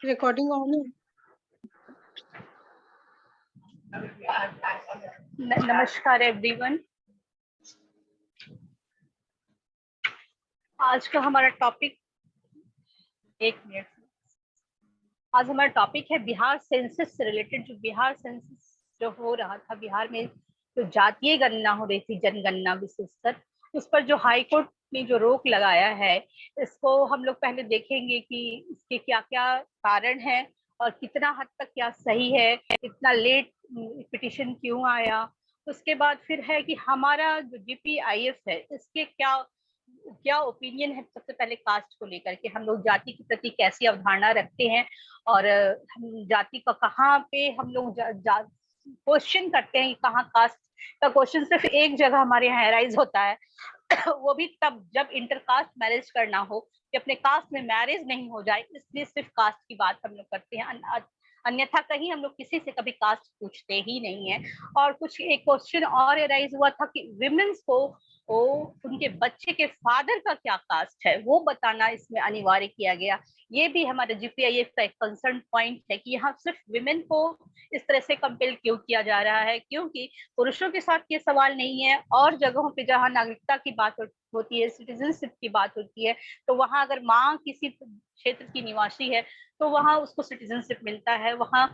Recording on है। नमस्कार everyone. आज का हमारा टॉपिक आज हमारा टॉपिक है बिहार सेंसस से रिलेटेड। जो बिहार सेंसस जो हो रहा था, बिहार में जो जातीय गणना हो रही थी, जनगणना विशेषकर, उस पर जो हाई कोर्ट ने जो रोक लगाया है, इसको हम लोग पहले देखेंगे कि इसके क्या क्या कारण है और कितना हद तक क्या सही है, इतना लेट पिटिशन क्यों आया। उसके बाद फिर है कि हमारा जो जीपीआईएस है, इसके क्या क्या ओपिनियन है। सबसे पहले कास्ट को लेकर के हम लोग जाति के प्रति कैसी अवधारणा रखते हैं और हम जाति का कहाँ पे हम लोग क्वेश्चन करते हैं, कहाँ कास्ट का क्वेश्चन सिर्फ एक जगह हमारे यहाँ एराइज होता है वो भी तब जब इंटरकास्ट मैरिज करना हो, कि अपने कास्ट में मैरिज नहीं हो जाए, इसलिए सिर्फ कास्ट की बात हम लोग करते हैं। अन्यथा कहीं हम लोग किसी से कभी कास्ट पूछते ही नहीं है। और कुछ एक क्वेश्चन और एराइज हुआ था कि विमेन्स को उनके बच्चे के फादर का क्या कास्ट है वो बताना इसमें अनिवार्य किया गया। ये भी हमारे जीपीआईएस का एक कंसर्न पॉइंट है कि यहाँ सिर्फ विमेन को इस तरह से कंपेल क्यों किया जा रहा है, क्योंकि पुरुषों के साथ ये सवाल नहीं है। और जगहों पे जहाँ नागरिकता की बात होती है, सिटीजनशिप की बात होती है, तो वहां अगर माँ किसी क्षेत्र की निवासी है तो वहां उसको सिटीजनशिप मिलता है, वहां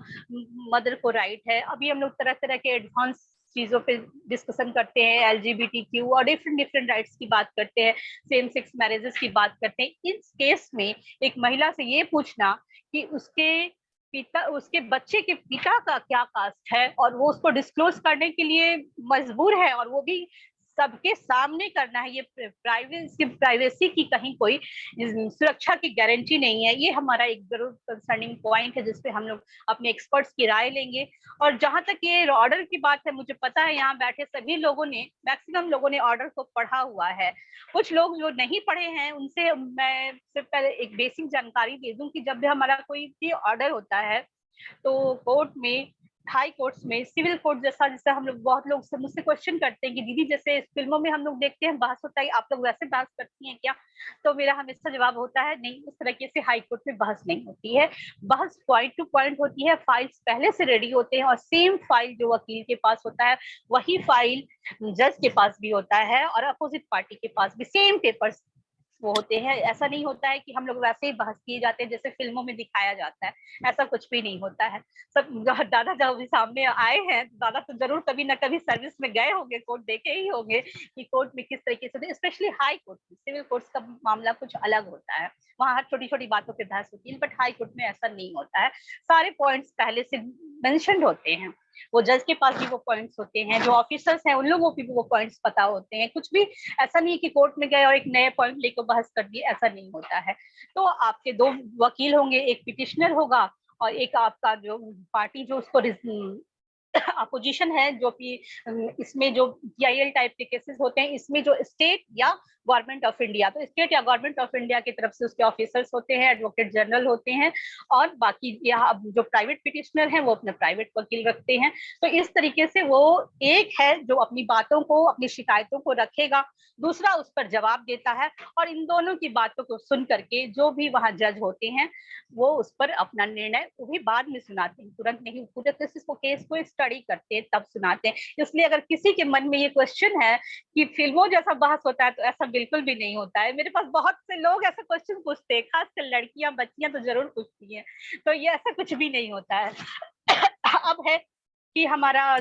मदर को राइट है। अभी हम लोग तरह तरह के एडवांस चीजों पे डिस्कशन करते हैं, एलजीबीटीक्यू और डिफरेंट राइट्स की बात करते हैं, सेम सेक्स मैरिजेस की बात करते हैं। इस केस में एक महिला से ये पूछना कि उसके बच्चे के पिता का क्या कास्ट है और वो उसको डिस्क्लोज करने के लिए मजबूर है, और वो भी सबके सामने करना है, ये प्राइवेसी की कहीं कोई सुरक्षा की गारंटी नहीं है। ये हमारा एक जरूर कंसर्निंग पॉइंट है जिसपे हम लोग अपने एक्सपर्ट्स की राय लेंगे। और जहां तक ये ऑर्डर की बात है, मुझे पता है यहाँ बैठे सभी लोगों ने, मैक्सिमम लोगों ने ऑर्डर को पढ़ा हुआ है। कुछ लोग जो नहीं पढ़े हैं उनसे मैं सिर्फ पहले एक बेसिक जानकारी दे दूं कि जब भी हमारा कोई भी ऑर्डर होता है तो कोर्ट में, हाई कोर्ट्स में, सिविल कोर्ट जैसा, जैसे हम लोग बहुत लोग से मुझसे क्वेश्चन करते हैं कि दीदी जैसे फिल्मों में हम लोग देखते हैं बहस होता है, आप लोग वैसे बहस करती हैं क्या? तो मेरा हमेशा जवाब होता है नहीं, उस तरीके से हाई कोर्ट में बहस नहीं होती है। बहस पॉइंट टू पॉइंट होती है, फाइल्स पहले से रेडी होते हैं और सेम फाइल जो वकील के पास होता है वही फाइल जज के पास भी होता है और अपोजिट पार्टी के पास भी सेम पेपर्स वो होते हैं। ऐसा नहीं होता है कि हम लोग वैसे ही बहस किए जाते हैं जैसे फिल्मों में दिखाया जाता है, ऐसा कुछ भी नहीं होता है। सब दादा जब भी सामने आए हैं, दादा तो जरूर कभी ना कभी सर्विस में गए होंगे, कोर्ट देखे ही होंगे कि कोर्ट में किस तरीके से, स्पेशली हाई कोर्ट में, सिविल कोर्ट का मामला कुछ अलग होता है, वहां हर छोटी छोटी बातों पे बहस होती है, बट हाई कोर्ट में ऐसा नहीं होता है। सारे पॉइंट्स पहले से मेंशन्ड होते हैं, वो जज के पास भी वो पॉइंट्स होते हैं, जो ऑफिसर्स हैं उन लोगों को भी वो पॉइंट्स पता होते हैं। कुछ भी ऐसा नहीं कि कोर्ट में गए और एक नए पॉइंट लेकर बहस कर दिए, ऐसा नहीं होता है। तो आपके दो वकील होंगे, एक पिटिशनर होगा और एक आपका जो पार्टी जो उसको अपोजिशन है, जो कि इसमें जो पीआईएल टाइप के केसेस होते हैं, इसमें जो स्टेट या गवर्नमेंट ऑफ इंडिया, तो स्टेट या गवर्नमेंट ऑफ इंडिया की तरफ से उसके ऑफिसर्स होते हैं, एडवोकेट जनरल होते हैं, और बाकी यहाँ जो प्राइवेट पिटिशनर हैं वो अपने प्राइवेट वकील रखते हैं। तो इस तरीके से वो एक है जो अपनी बातों को, अपनी शिकायतों को रखेगा, दूसरा उस पर जवाब देता है, और इन दोनों की बातों को सुन करके जो भी वहां जज होते हैं वो उस पर अपना निर्णय वो भी बाद में सुनाते हैं, तुरंत नहीं, पूरे केस को स्टडी करते हैं तब सुनाते हैं। इसलिए अगर किसी के मन में ये क्वेश्चन है कि फिल्मों जैसा बहस होता है, तो ऐसा बिल्कुल भी नहीं होता है। मेरे पास बहुत से लोग ऐसा क्वेश्चन पूछते हैं, खासकर लड़कियां, बच्चियां तो जरूर पूछती हैं, तो ये ऐसा कुछ भी नहीं होता है। अब है कि हमारा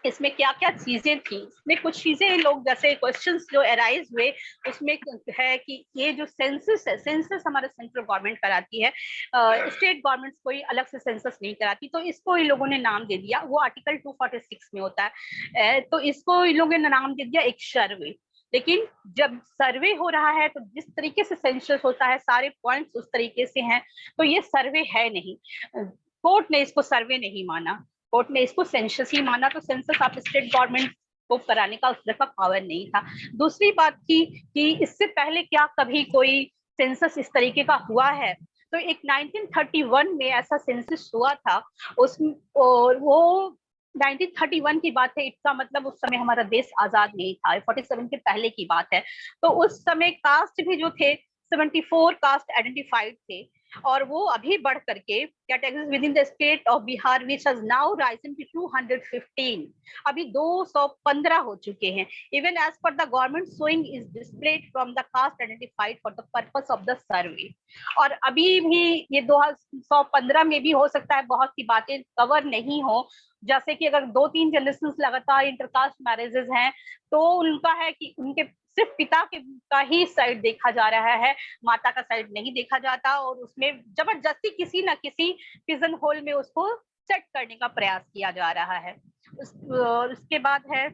इसमें क्या क्या चीजें थी, इसमें कुछ चीजें लोग जैसे क्वेश्चंस जो अराइज हुए उसमें है कि ये जो सेंसस है, सेंसस हमारा सेंट्रल गवर्नमेंट कराती है, स्टेट गवर्नमेंट्स कोई अलग से सेंसस नहीं कराती, तो इसको इन लोगों ने नाम दे दिया, वो आर्टिकल 246 में होता है, तो इसको इन लोगों ने नाम दे दिया एक सर्वे। लेकिन जब सर्वे हो रहा है तो जिस तरीके से सेंसस होता है सारे पॉइंट्स उस तरीके से हैं, तो ये सर्वे है नहीं, कोर्ट ने इसको सर्वे नहीं माना, कोर्ट ने इसको सेंसस ही माना। तो सेंसस आप स्टेट गवर्नमेंट को कराने का उस तरह का पावर नहीं था। दूसरी बात थी कि इससे पहले क्या कभी कोई सेंसस इस तरीके का हुआ है, तो एक 1931 में ऐसा सेंसस हुआ था, उसमें और वो 1931 की बात है, इसका मतलब उस समय हमारा देश आजाद नहीं था, 47 के पहले की बात है। तो उस समय कास्ट भी जो थे 74 कास्ट आइडेंटिफाइड थे, और वो अभी बढ़ करके categories within the state of Bihar which has now risen to 215, अभी 215 हो चुके हैं। Even as per the government showing is displayed from the caste identified for the purpose of the survey. और अभी भी ये 215 में भी हो सकता है बहुत सी बातें कवर नहीं हो, जैसे कि अगर 2-3 जनरेशन लगातार इंटरकास्ट मैरिजेस हैं तो उनका है कि उनके सिर्फ पिता के का ही साइड देखा जा रहा है, माता का साइड नहीं देखा जाता, और उसमें जबरदस्ती किसी न किसी पिजन होल में उसको सेट करने का प्रयास किया जा रहा है। उसके बाद है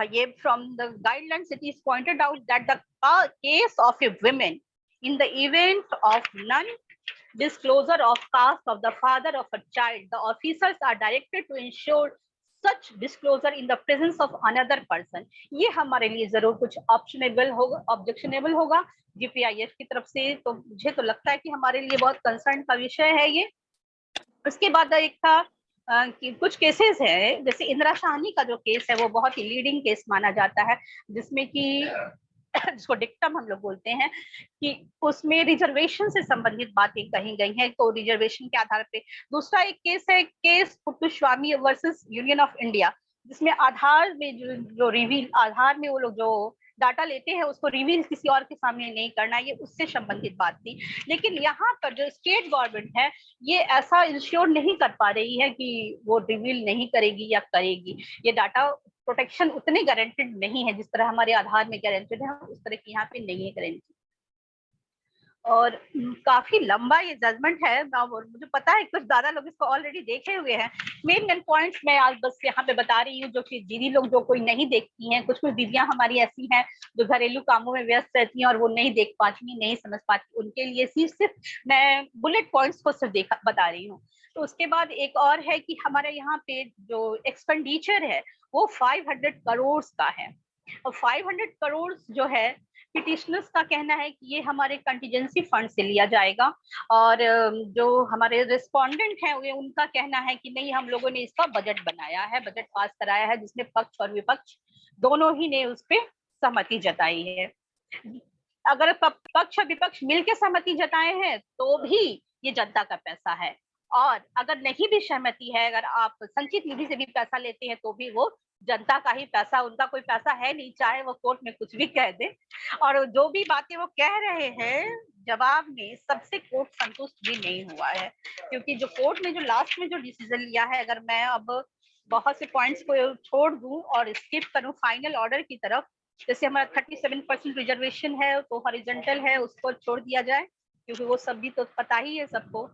ये from the guidelines it is pointed out that the case of A women in the event of non-disclosure of caste of the father of a child, the officers are directed to ensure such disclosure in the presence of another person। ये हमारे लिए जरूर कुछ ऑप्शनेबल होगा, objectionable होगा जीपीआईएफ की तरफ से, तो मुझे तो लगता है कि हमारे लिए बहुत कंसर्न का विषय है ये। उसके बाद एक था कि कुछ केसेस है, जैसे इंदिरा शाहनी का जो केस है वो बहुत ही लीडिंग केस माना जाता है, जिसमें कि जिसको डिक्टम हम लोग बोलते हैं, कि उसमें रिजर्वेशन से संबंधित बातें कही गई हैं, तो रिजर्वेशन के आधार पे। दूसरा एक केस है, case Puttaswamy versus union of India, जिसमें आधार में जो रिवील, आधार में वो लोग जो डाटा लेते हैं उसको रिवील किसी और के सामने नहीं करना, ये उससे संबंधित बात थी। लेकिन यहाँ पर जो स्टेट गवर्नमेंट है ये ऐसा इंश्योर नहीं कर पा रही है कि वो रिवील नहीं करेगी या करेगी। ये डाटा प्रोटेक्शन उतने गारंटेड नहीं है जिस तरह हमारे आधार में गारंटेड है, उस तरह की यहाँ पे नहीं है गारंटी। और काफी लंबा ये जजमेंट है, और मुझे पता है कुछ ज्यादा लोग इसको ऑलरेडी देखे हुए हैं। मेन पॉइंट्स मैं आज बस यहाँ पे बता रही हूँ, जो कि दीदी लोग जो कोई नहीं देखती हैं, कुछ कुछ दीदियां हमारी ऐसी हैं जो घरेलू कामों में व्यस्त रहती हैं और वो नहीं देख पाती, नहीं समझ पाती, उनके लिए सिर्फ मैं बुलेट पॉइंट्स को सिर्फ बता रही हूँ। तो उसके बाद एक और है कि हमारे यहाँ पे जो एक्सपेंडिचर है वो 500 करोड़ का है, और 500 करोड़ जो है पिटिशनर्स का कहना है कि ये हमारे कंटीजेंसी फंड से लिया जाएगा, और जो हमारे रिस्पोंडेंट हैं वे उनका कहना है कि नहीं, हम लोगों ने इसका बजट बनाया है, बजट पास कराया है, जिसमें पक्ष और विपक्ष दोनों ही ने उस पर सहमति जताई है। अगर पक्ष और विपक्ष मिलकर सहमति जताए हैं तो भी ये जनता का पैसा है, और अगर नहीं भी सहमति है, अगर आप संचित निधि से भी पैसा लेते हैं तो भी वो जनता का ही पैसा, उनका कोई पैसा है नहीं, चाहे वो कोर्ट में कुछ भी कह दे। और जो भी बातें वो कह रहे हैं जवाब में, सबसे कोर्ट संतुष्ट भी नहीं हुआ है, क्योंकि जो कोर्ट ने जो लास्ट में जो डिसीजन लिया है, अगर मैं अब बहुत से पॉइंट्स को छोड़ दूं और स्किप करूं फाइनल ऑर्डर की तरफ, जैसे हमारा 37% रिजर्वेशन है तो हॉरिजॉन्टल है, उसको छोड़ दिया जाए, क्योंकि वो सब भी तो पता ही है सबको।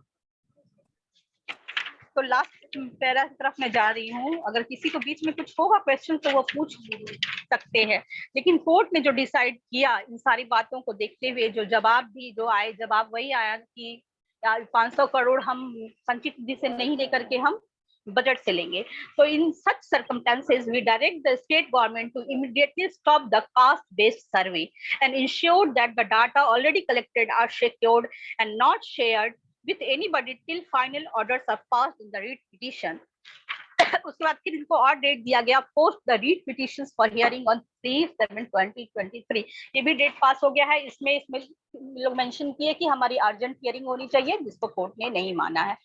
तो लास्ट पैरा की तरफ मैं जा रही हूँ, अगर किसी को बीच में कुछ होगा क्वेश्चन तो वो पूछ सकते हैं। लेकिन कोर्ट ने जो डिसाइड किया, इन सारी बातों को देखते हुए जो जवाब भी जो आए, जवाब वही आया कि 500 करोड़ हम संचित निधि से नहीं लेकर के हम बजट से लेंगे। तो in such circumstances we direct the state government to immediately stop the caste based survey and ensure that the data already collected are secured and not shared with anybody till final orders are passed in the writ petition। उसके बाद फिर इनको और date दिया गया, post the writ petitions for hearing on 3/7/2023। ये भी date पास हो गया है। इसमें लोग मेंशन किए कि हमारी अर्जेंट हियरिंग होनी चाहिए, जिसको कोर्ट ने नहीं माना है।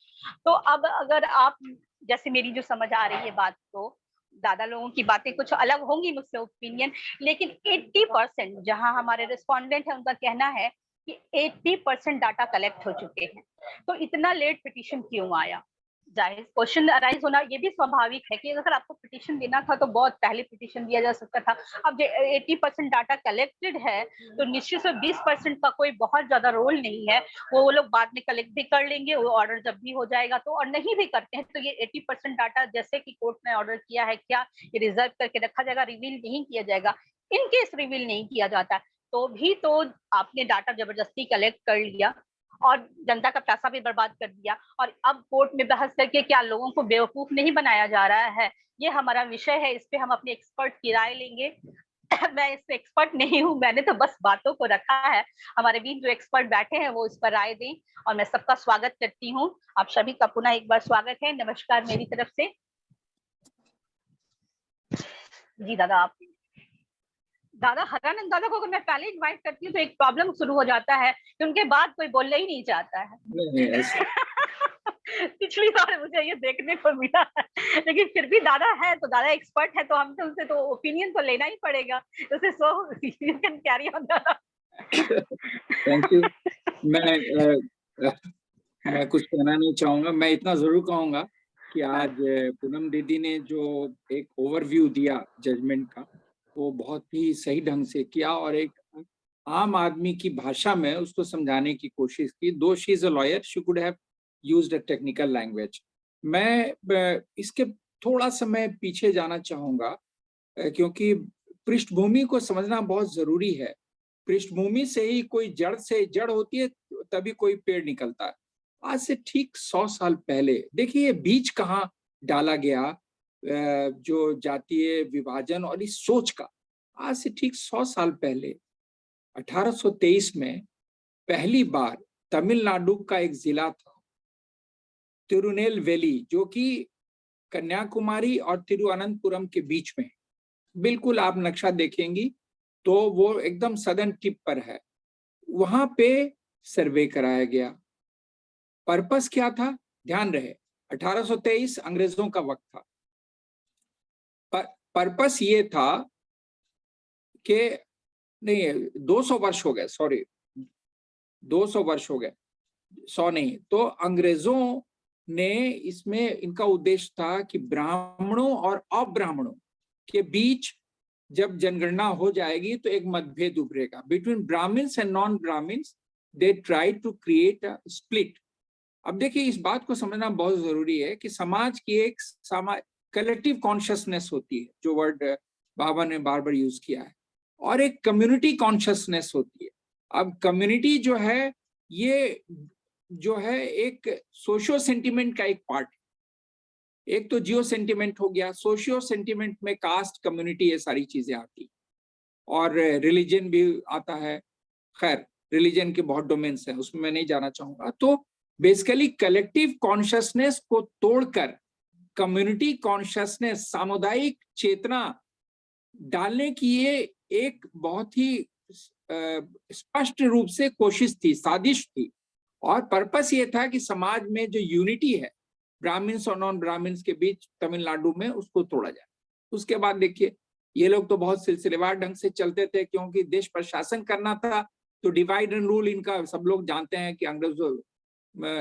तो अब अगर आप, जैसे मेरी जो समझ आ रही है बात, तो ज्यादा लोगों की बातें कुछ अलग होंगी मुझसे ओपिनियन, लेकिन 80% जहां हमारे रिस्पोंडेंट है उनका कहना है कि 80% डाटा कलेक्ट हो चुके हैं। तो इतना लेट पिटीशन क्यों आया? जाहिर क्वेश्चन अराइज होना ये भी स्वाभाविक है कि अगर आपको पिटीशन देना था तो बहुत पहले पिटीशन दिया जा सकता था। अब 80% डाटा कलेक्टेड है तो निश्चित से 20% का कोई बहुत ज्यादा रोल नहीं है, वो लोग बाद में कलेक्ट भी कर लेंगे, वो ऑर्डर जब भी हो जाएगा तो। और नहीं भी करते हैं तो ये 80% डाटा जैसे कि कोर्ट ने ऑर्डर किया है, क्या ये रिजर्व करके रखा जाएगा, रिवील नहीं किया जाएगा? इन केस रिवील नहीं किया जाता तो भी तो आपने डाटा जबरदस्ती कलेक्ट कर लिया और जनता का पैसा भी बर्बाद कर दिया, और अब कोर्ट में बहस करके क्या लोगों को बेवकूफ नहीं बनाया जा रहा है? ये हमारा विषय है, इस पे हम अपने एक्सपर्ट की राय लेंगे। मैं इस पे एक्सपर्ट नहीं हूँ, मैंने तो बस बातों को रखा है, हमारे बीच जो एक्सपर्ट बैठे हैं वो इस पर राय दें, और मैं सबका स्वागत करती हूँ। आप सभी का पुनः एक बार स्वागत है, नमस्कार मेरी तरफ से। जी दादा आप। दादा हरानंद दादा को अगर मैं पहले इनवाइट करती हूँ तो एक प्रॉब्लम शुरू हो जाता है कि उनके बाद कोई बोलना ही नहीं चाहता है। नहीं, ऐसा पिछली बार मुझे ये देखने को मिला है, लेकिन फिर भी दादा है तो दादा एक्सपर्ट है तो हम तो उनसे तो ओपिनियन तो लेना ही पड़ेगा। तो so you can carry on दादा। Thank you. मैं कुछ कहना नहीं चाहूंगा, मैं इतना जरूर कहूंगा कि आज पूनम दीदी ने जो एक ओवरव्यू दिया जजमेंट का, वो बहुत ही सही ढंग से किया और एक आम आदमी की भाषा में उसको समझाने की कोशिश की। दो she is a lawyer, she could have used a technical language. मैं इसके थोड़ा सा मैं पीछे जाना चाहूंगा, क्योंकि पृष्ठभूमि को समझना बहुत जरूरी है। पृष्ठभूमि से ही कोई जड़ से जड़ होती है, तभी कोई पेड़ निकलता है। आज से ठीक 100 साल पहले देखिए ये बीज कहाँ डाला गया, जो जातीय विभाजन और इस सोच का। आज से ठीक 100 साल पहले 1823 में पहली बार तमिलनाडु का एक जिला था तिरुनेलवेली, जो कि कन्याकुमारी और तिरुवनंतपुरम के बीच में, बिल्कुल आप नक्शा देखेंगी तो वो एकदम सदर्न टिप पर है। वहां पे सर्वे कराया गया। पर्पस क्या था, ध्यान रहे 1823 अंग्रेजों का वक्त था। पर्पस ये था कि नहीं, 200 वर्ष हो गए, सॉरी 200 वर्ष हो गए, 100 नहीं, तो अंग्रेजों ने इसमें इनका उद्देश्य था कि ब्राह्मणों और अब्राह्मणों के बीच जब जनगणना हो जाएगी तो एक मतभेद उभरेगा between Brahmins and non Brahmins. They try to create a split. अब देखिए इस बात को समझना बहुत जरूरी है कि समाज की एक कलेक्टिव कॉन्शियसनेस होती है, जो वर्ड बाबा ने बार बार यूज किया है, और एक कम्युनिटी कॉन्शियसनेस होती है। अब कम्युनिटी जो है ये जो है एक सोशियो सेंटिमेंट का एक पार्ट है। एक तो जियो सेंटिमेंट हो गया, सोशियो सेंटिमेंट में कास्ट, कम्युनिटी, ये सारी चीजें आती, और रिलीजन भी आता है। खैर रिलीजन के बहुत डोमेन्स हैं, उसमें मैं नहीं जाना चाहूंगा। तो बेसिकली कलेक्टिव कॉन्शियसनेस को तोड़कर कम्युनिटी कॉन्शियसनेस, सामुदायिक चेतना डालने की ये एक बहुत ही स्पष्ट रूप से कोशिश थी, साजिश थी। और पर्पस ये था कि समाज में जो यूनिटी है ब्राह्मण्स और नॉन ब्राह्मण्स के बीच तमिलनाडु में, उसको तोड़ा जाए। उसके बाद देखिए ये लोग तो बहुत सिलसिलेवार ढंग से चलते थे, क्योंकि देश पर शासन करना था, तो डिवाइड एंड रूल इनका सब लोग जानते हैं कि अंग्रेजों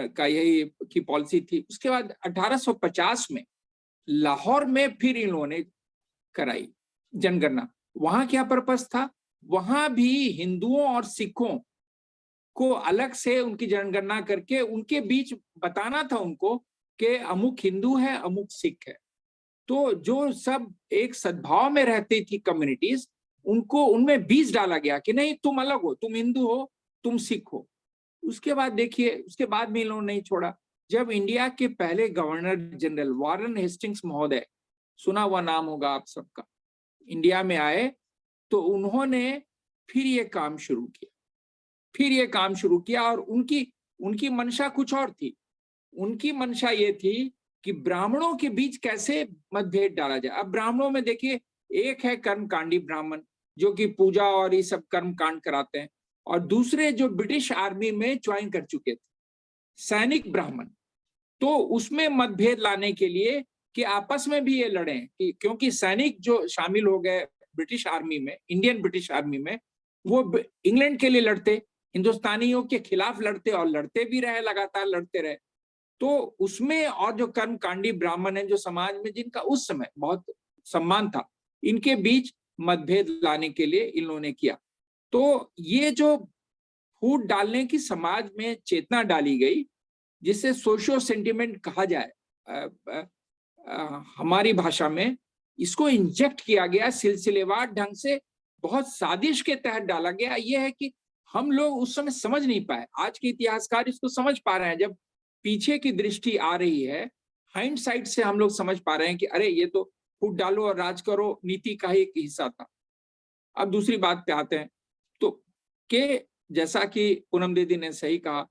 का यही की पॉलिसी थी। उसके बाद 1850 में लाहौर में फिर इन लोगों ने कराई जनगणना। वहां क्या पर्पस था, वहां भी हिंदुओं और सिखों को अलग से उनकी जनगणना करके उनके बीच बताना था उनको कि अमुक हिंदू है, अमुक सिख है। तो जो सब एक सद्भाव में रहती थी कम्युनिटीज, उनको उनमें बीज डाला गया कि नहीं तुम अलग हो, तुम हिंदू हो, तुम सिख हो। उसके बाद देखिए, उसके बाद भी इन लोगों ने नहीं छोड़ा। जब इंडिया के पहले गवर्नर जनरल वारन हेस्टिंग्स महोदय, सुना हुआ नाम होगा आप सबका, इंडिया में आए, तो उन्होंने फिर ये काम शुरू किया। और उनकी उनकी मंशा कुछ और थी। उनकी मंशा ये थी कि ब्राह्मणों के बीच कैसे मतभेद डाला जाए। अब ब्राह्मणों में देखिए, एक है कर्मकांडी ब्राह्मण जो कि पूजा और ये सब कर्म कांड कराते हैं, और दूसरे जो ब्रिटिश आर्मी में ज्वाइन कर चुके थे, सैनिक ब्राह्मण। तो उसमें मतभेद लाने के लिए कि आपस में भी ये लड़े, कि क्योंकि सैनिक जो शामिल हो गए ब्रिटिश आर्मी में, इंडियन ब्रिटिश आर्मी में, वो इंग्लैंड के लिए लड़ते, हिंदुस्तानियों के खिलाफ लड़ते, और लड़ते भी रहे, लगातार लड़ते रहे। तो उसमें और जो कर्मकांडी ब्राह्मण हैं, जो समाज में जिनका उस समय बहुत सम्मान था, इनके बीच मतभेद लाने के लिए इन लोगों ने किया। तो ये जो फूट डालने की समाज में चेतना डाली गई, जिसे सोशियो सेंटिमेंट कहा जाए हमारी भाषा में, इसको इंजेक्ट किया गया सिलसिलेवार ढंग से, बहुत साजिश के तहत डाला गया। यह है कि हम लोग उस समय समझ नहीं पाए, आज के इतिहासकार इसको समझ पा रहे हैं। जब पीछे की दृष्टि आ रही है, हाइंडसाइट से हम लोग समझ पा रहे हैं कि अरे ये तो फूट डालो और राज करो नीति का ही एक हिस्सा था। अब दूसरी बात पे आते हैं, तो के जैसा कि पूनम दीदी ने सही कहा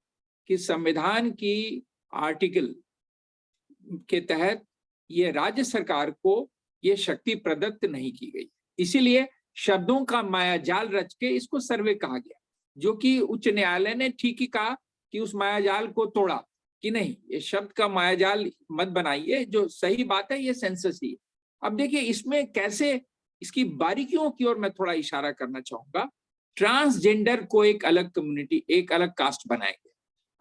कि संविधान की आर्टिकल के तहत ये राज्य सरकार को ये शक्ति प्रदत्त नहीं की गई, इसीलिए शब्दों का मायाजाल रच के इसको सर्वे कहा गया, जो कि उच्च न्यायालय ने ठीक ही कहा कि उस मायाजाल को तोड़ा कि नहीं, ये शब्द का मायाजाल मत बनाइए, जो सही बात है ये सेंसस ही है। अब देखिए इसमें कैसे, इसकी बारीकियों की ओर मैं थोड़ा इशारा करना चाहूंगा। ट्रांसजेंडर को एक अलग कम्युनिटी, एक अलग कास्ट बनाएंगे।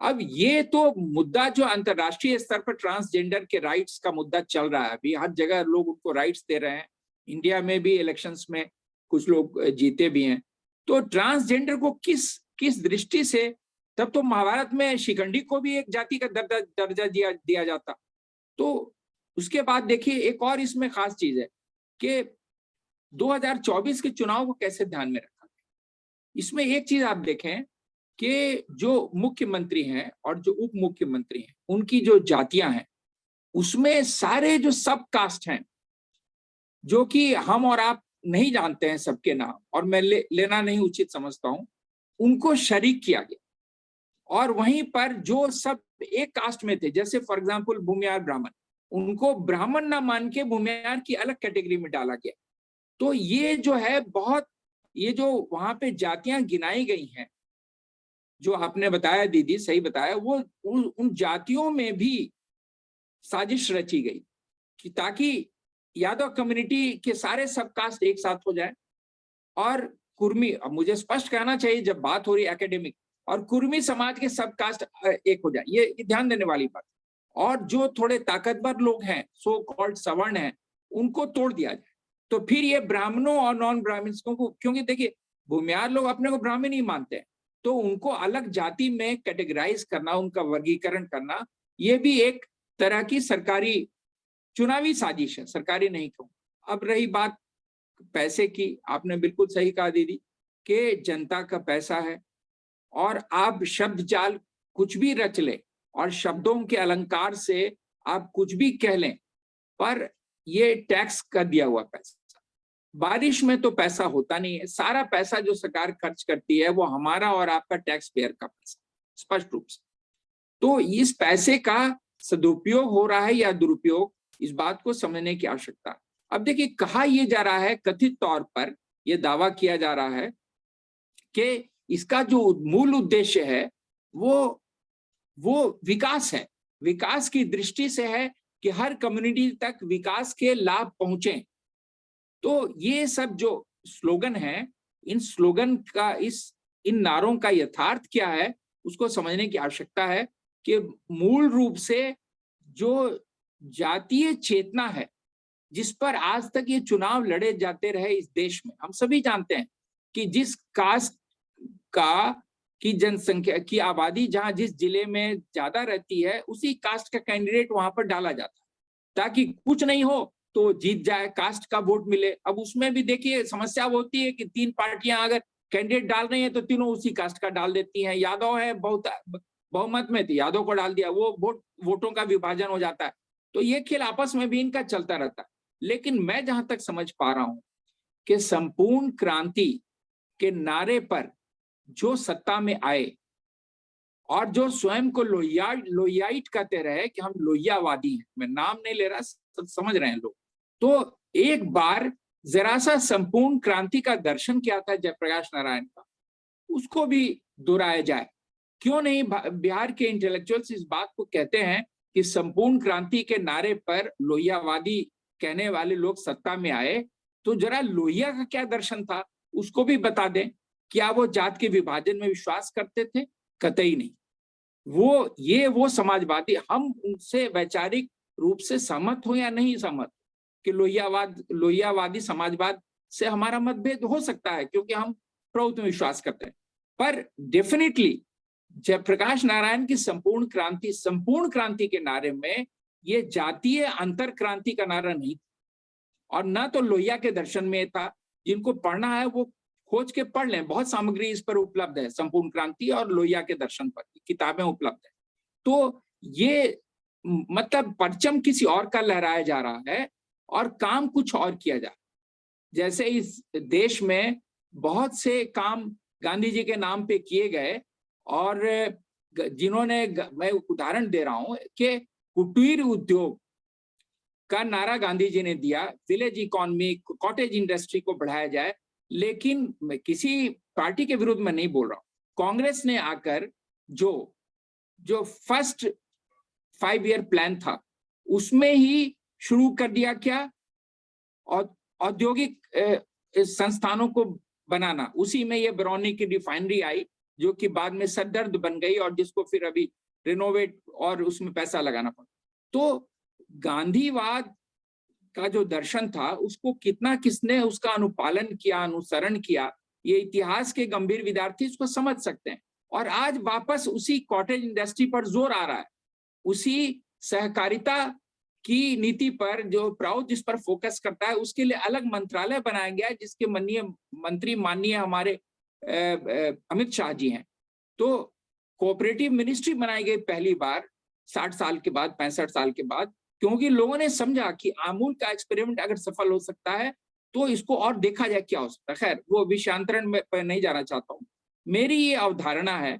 अब ये तो मुद्दा जो अंतरराष्ट्रीय स्तर पर ट्रांसजेंडर के राइट्स का मुद्दा चल रहा है, अभी हर जगह लोग उनको राइट्स दे रहे हैं, इंडिया में भी इलेक्शंस में कुछ लोग जीते भी हैं। तो ट्रांसजेंडर को किस दृष्टि से, तब तो महाभारत में शिखंडी को भी एक जाति का दर्जा दिया जाता। तो उसके बाद देखिए एक और इसमें खास चीज है कि 2024 के चुनाव को कैसे ध्यान में रखा गया। इसमें एक चीज आप देखें कि जो मुख्यमंत्री हैं और जो उप मुख्यमंत्री हैं, उनकी जो जातियां हैं, उसमें सारे जो सब कास्ट हैं, जो कि हम और आप नहीं जानते हैं सबके नाम, और मैं लेना नहीं उचित समझता हूं, उनको शरीक किया गया। और वहीं पर जो सब एक कास्ट में थे, जैसे फॉर एग्जांपल भूमियार ब्राह्मण, उनको ब्राह्मण ना मान के भूमियार की अलग कैटेगरी में डाला गया। तो ये जो है बहुत, ये जो वहां पे जातियां गिनाई गई हैं, जो आपने बताया दीदी, सही बताया, वो उन जातियों में भी साजिश रची गई कि ताकि यादव कम्युनिटी के सारे सब कास्ट एक साथ हो जाए। और कुर्मी, अब मुझे स्पष्ट कहना चाहिए जब बात हो रही है एकेडमिक, और कुर्मी समाज के सब कास्ट एक हो जाए, ये ध्यान देने वाली बात। और जो थोड़े ताकतवर लोग हैं, सो कॉल्ड सवर्ण हैं, उनको तोड़ दिया जाए। तो फिर ये ब्राह्मणों और नॉन ब्राह्मण्स को, क्योंकि देखिए भूमियार लोग अपने को ब्राह्मण ही मानते हैं, तो उनको अलग जाति में कैटेगराइज करना, उनका वर्गीकरण करना, ये भी एक तरह की सरकारी चुनावी साजिश है, सरकारी नहीं कहूं। अब रही बात पैसे की, आपने बिल्कुल सही कहा दीदी कि जनता का पैसा है, और आप शब्द जाल कुछ भी रच ले और शब्दों के अलंकार से आप कुछ भी कह लें, पर ये टैक्स कर दिया हुआ पैसा। बारिश में तो पैसा होता नहीं है, सारा पैसा जो सरकार खर्च करती है वो हमारा और आपका टैक्स पेयर का पैसा, स्पष्ट रूप से। तो इस पैसे का सदुपयोग हो रहा है या दुरुपयोग, इस बात को समझने की आवश्यकता है। अब देखिए कहा यह जा रहा है, कथित तौर पर यह दावा किया जा रहा है कि इसका जो मूल उद्देश्य है वो विकास है, विकास की दृष्टि से है कि हर कम्युनिटी तक विकास के लाभ पहुंचे। तो ये सब जो स्लोगन है, इन स्लोगन का, इन नारों का यथार्थ क्या है उसको समझने की आवश्यकता है कि मूल रूप से जो जातीय चेतना है, जिस पर आज तक ये चुनाव लड़े जाते रहे इस देश में, हम सभी जानते हैं कि जिस कास्ट की जनसंख्या की आबादी जहां जिस जिले में ज्यादा रहती है, उसी कास्ट का कैंडिडेट वहां पर डाला जाता है, ताकि कुछ नहीं हो तो जीत जाए, कास्ट का वोट मिले। अब उसमें भी देखिए समस्या होती है कि 3 पार्टियां अगर कैंडिडेट डाल रही हैं तो तीनों उसी कास्ट का डाल देती हैं। यादव है, बहुमत में थी, यादव को डाल दिया, वो वोटों का विभाजन हो जाता है। तो ये खेल आपस में भी इनका चलता रहता है। लेकिन मैं जहां तक समझ पा रहा हूं कि संपूर्ण क्रांति के नारे पर जो सत्ता में आए और जो स्वयं को लोहियाइट कहते रहे कि हम लोहियावादी हैं, मैं नाम नहीं ले रहा, समझ रहे हैं लोग, तो एक बार जरा सा संपूर्ण क्रांति का दर्शन किया था जयप्रकाश नारायण का, उसको भी दोहराया जाए। क्यों नहीं बिहार के इंटेलेक्चुअल्स इस बात को कहते हैं कि संपूर्ण क्रांति के नारे पर लोहियावादी कहने वाले लोग सत्ता में आए, तो जरा लोहिया का क्या दर्शन था उसको भी बता दें। क्या वो जात के विभाजन में विश्वास करते थे? कतई नहीं। वो समाजवादी, हम उनसे वैचारिक रूप से सहमत हो या नहीं सहमत कि लोहियावादी समाजवाद से हमारा मतभेद हो सकता है, क्योंकि हम प्रभुत्व में विश्वास करते हैं, पर डेफिनेटली जयप्रकाश नारायण की संपूर्ण क्रांति के नारे में ये जातीय अंतर क्रांति का नारा नहीं, और न तो लोहिया के दर्शन में था। जिनको पढ़ना है वो खोज के पढ़ लें, बहुत सामग्री इस पर उपलब्ध है, संपूर्ण क्रांति और लोहिया के दर्शन पर किताबें उपलब्ध है। तो ये मतलब परचम किसी और का लहराया जा रहा है और काम कुछ और किया जा रहा है। जैसे इस देश में बहुत से काम गांधी जी के नाम पे किए गए, और जिन्होंने, मैं उदाहरण दे रहा हूं कि कुटीर उद्योग का नारा गांधी जी ने दिया, विलेज इकोनॉमी, कॉटेज इंडस्ट्री को बढ़ाया जाए, लेकिन मैं किसी पार्टी के विरुद्ध में नहीं बोल रहा हूं। कांग्रेस ने आकर जो फर्स्ट 5 ईयर प्लान था उसमें ही शुरू कर दिया क्या, और औद्योगिक संस्थानों को बनाना। उसी में ये बरौनी की रिफाइनरी आई जो कि बाद में सरदर्द बन गई और जिसको फिर अभी रिनोवेट और उसमें पैसा लगाना पड़ा। तो गांधीवाद का जो दर्शन था उसको कितना किसने उसका अनुपालन किया, अनुसरण किया, ये इतिहास के गंभीर विद्यार्थी इसको समझ सकते हैं। और आज वापस उसी कॉटेज इंडस्ट्री पर जोर आ रहा है, उसी सहकारिता की नीति पर जो प्राउड जिस पर फोकस करता है, उसके लिए अलग मंत्रालय बनाया गया है जिसके मंत्री माननीय हमारे अमित शाह जी हैं। तो कोऑपरेटिव मिनिस्ट्री बनाई गई पहली बार 60 साल के बाद, 65 साल के बाद, क्योंकि लोगों ने समझा कि आमूल का एक्सपेरिमेंट अगर सफल हो सकता है तो इसको और देखा जाए क्या हो सकता है। खैर वो विषयांतरण में पर नहीं जाना चाहता हूं। मेरी ये अवधारणा है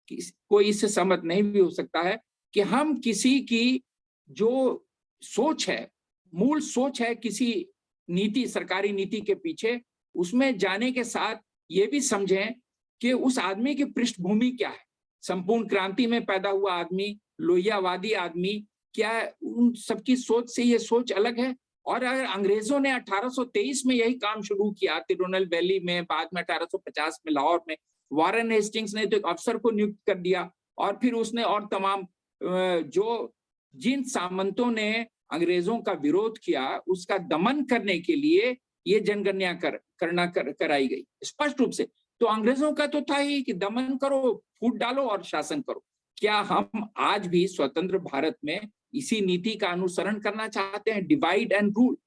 कि कोई इससे सहमत नहीं भी हो सकता है कि हम किसी की जो सोच है, मूल सोच है किसी नीति, सरकारी नीति के पीछे, उसमें जाने के साथ ये भी समझें कि उस आदमी की पृष्ठभूमि क्या है। संपूर्ण क्रांति में पैदा हुआ आदमी, लोहियावादी आदमी, क्या उन सबकी सोच से ये सोच अलग है? और अगर अंग्रेजों ने 1823 में यही काम शुरू किया तिरुनेल वैली में, बाद में 1850 में लाहौर में वारेन हेस्टिंग्स ने तो एक अफसर को नियुक्त कर दिया, और फिर उसने और तमाम जिन सामंतों ने अंग्रेजों का विरोध किया उसका दमन करने के लिए ये जनगणना कराई गई स्पष्ट रूप से। तो अंग्रेजों का तो था ही कि दमन करो, फूट डालो और शासन करो। क्या हम आज भी स्वतंत्र भारत में इसी नीति का अनुसरण करना चाहते हैं, डिवाइड एंड रूल?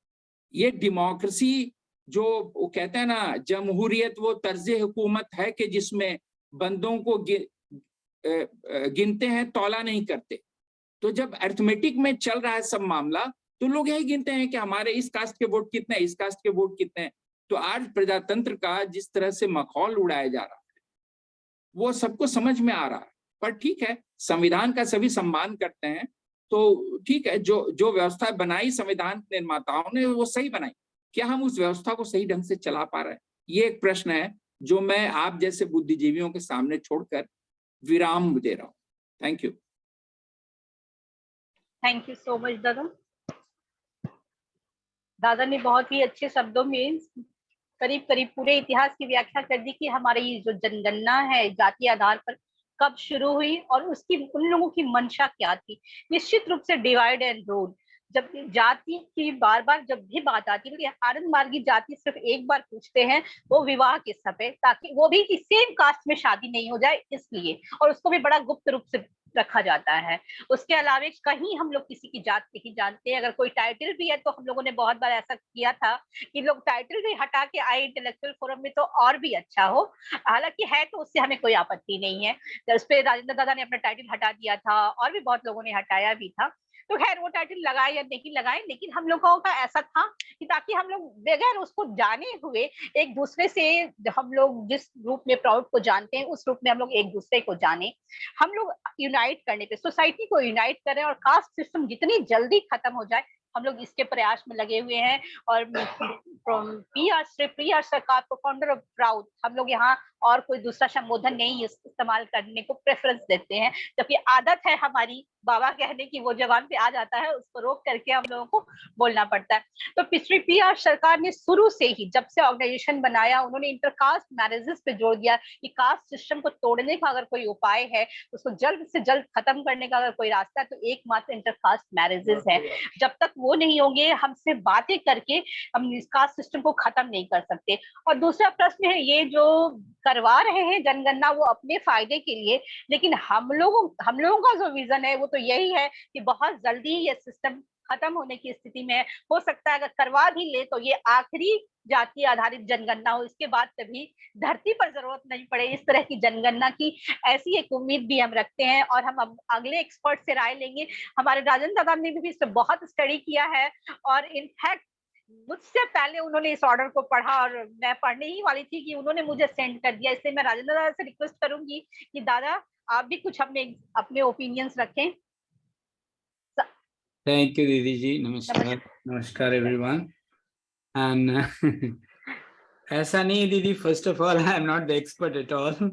ये डेमोक्रेसी जो वो कहते हैं ना, जमहूरियत वो तर्ज हुकूमत है कि जिसमें बंदों को गिनते हैं, तौला नहीं करते। तो जब अरिथमेटिक में चल रहा है सब मामला, तो लोग यही गिनते हैं कि हमारे इस कास्ट के वोट कितने, इस कास्ट के वोट कितने। तो आज प्रजातंत्र का जिस तरह से मखौल उड़ाया जा रहा है वो सबको समझ में आ रहा है। पर ठीक है, संविधान का सभी सम्मान करते हैं, तो ठीक है, जो व्यवस्था बनाई संविधान निर्माताओं ने वो सही बनाई। क्या हम उस व्यवस्था को सही ढंग से चला पा रहे हैं? ये एक प्रश्न है जो मैं आप जैसे बुद्धिजीवियों के सामने छोड़कर विराम दे रहा हूँ। Thank you. Thank you so much दादा। दादा ने बहुत ही अच्छे शब्दों में करीब करीब पूरे इतिहास की व्याख्या कर दी कि हमारी ये जो जनगणना है जाति आधार पर कब शुरू हुई और उसकी उन लोगों की मंशा क्या थी। निश्चित रूप से डिवाइड एंड रूल, जब जाति की बार बार जब भी बात आती है, तो आनंद मार्गी जाति सिर्फ एक बार पूछते हैं, वो विवाह के समय, ताकि वो भी सेम कास्ट में शादी नहीं हो जाए इसलिए, और उसको भी बड़ा गुप्त रूप से रखा जाता है। उसके अलावा कहीं हम लोग किसी की जात नहीं जानते हैं। अगर कोई टाइटल भी है तो हम लोगों ने बहुत बार ऐसा किया था कि लोग टाइटल भी हटा के आए इंटेलेक्चुअल फोरम में तो और भी अच्छा हो, हालांकि है तो उससे हमें कोई आपत्ति नहीं है। तो उस पर राजेंद्र दादा ने अपना टाइटल हटा दिया था और भी बहुत लोगों ने हटाया भी था। तो खैर वो टाइटल लगाए या नहीं लगाए, लेकिन हम लोगों का ऐसा था कि ताकि हम लोग बगैर उसको जाने हुए एक दूसरे से, हम लोग जिस ग्रुप में प्राउड को जानते हैं उस ग्रुप में हम लोग एक दूसरे को जाने, हम लोग यूनाइट करने पे, सोसाइटी को यूनाइट करें और कास्ट सिस्टम जितनी जल्दी खत्म हो जाए, हम लोग इसके प्रयास में लगे हुए हैं। और पीआर सरकार को फाउंडर ऑफ प्राउड, हम लोग यहाँ और कोई दूसरा संबोधन नहीं इस्तेमाल करने को प्रेफरेंस देते हैं, जबकि आदत है हमारी बाबा कहने की, वो जबान पे आ जाता है, उसको रोक करके हम लोगों को बोलना पड़ता है। तो पिछली पीआर सरकार ने शुरू से ही, जब से ऑर्गेनाइजेशन बनाया, उन्होंने इंटरकास्ट मैरिजेस पे जोर दिया कि कास्ट सिस्टम को तोड़ने का अगर कोई उपाय है, उसको जल्द से जल्द खत्म करने का अगर कोई रास्ता है, तो एकमात्र इंटरकास्ट मैरिजेस है। जब तक वो नहीं होंगे, हमसे बातें करके हम इस कास्ट सिस्टम को खत्म नहीं कर सकते। और दूसरा प्रश्न है, ये जो करवा रहे हैं जनगणना वो अपने फायदे के लिए, लेकिन हम लोगों का जो विजन है वो तो यही है कि बहुत जल्दी ये सिस्टम खत्म होने की स्थिति में है। हो सकता है अगर करवा भी ले तो ये आखिरी जाति आधारित जनगणना हो, इसके बाद कभी धरती पर जरूरत नहीं पड़े इस तरह की जनगणना की, ऐसी एक उम्मीद भी हम रखते हैं। और हम अब अगले एक्सपर्ट से राय लेंगे। हमारे राजेंद्र दादा ने भी इस पर बहुत स्टडी किया है, और इनफैक्ट मुझसे पहले उन्होंने इस ऑर्डर को पढ़ा, और मैं पढ़ने ही वाली थी कि उन्होंने मुझे सेंड कर दिया। इसलिए मैं राजेंद्र दादा से रिक्वेस्ट करूंगी कि दादा आप भी कुछ अपने ओपिनियंस रखें। थैंक यू दीदी जी। नमस्कार एवरीवन। एंड ऐसा नहीं दीदी, first of all I am not the expert at all.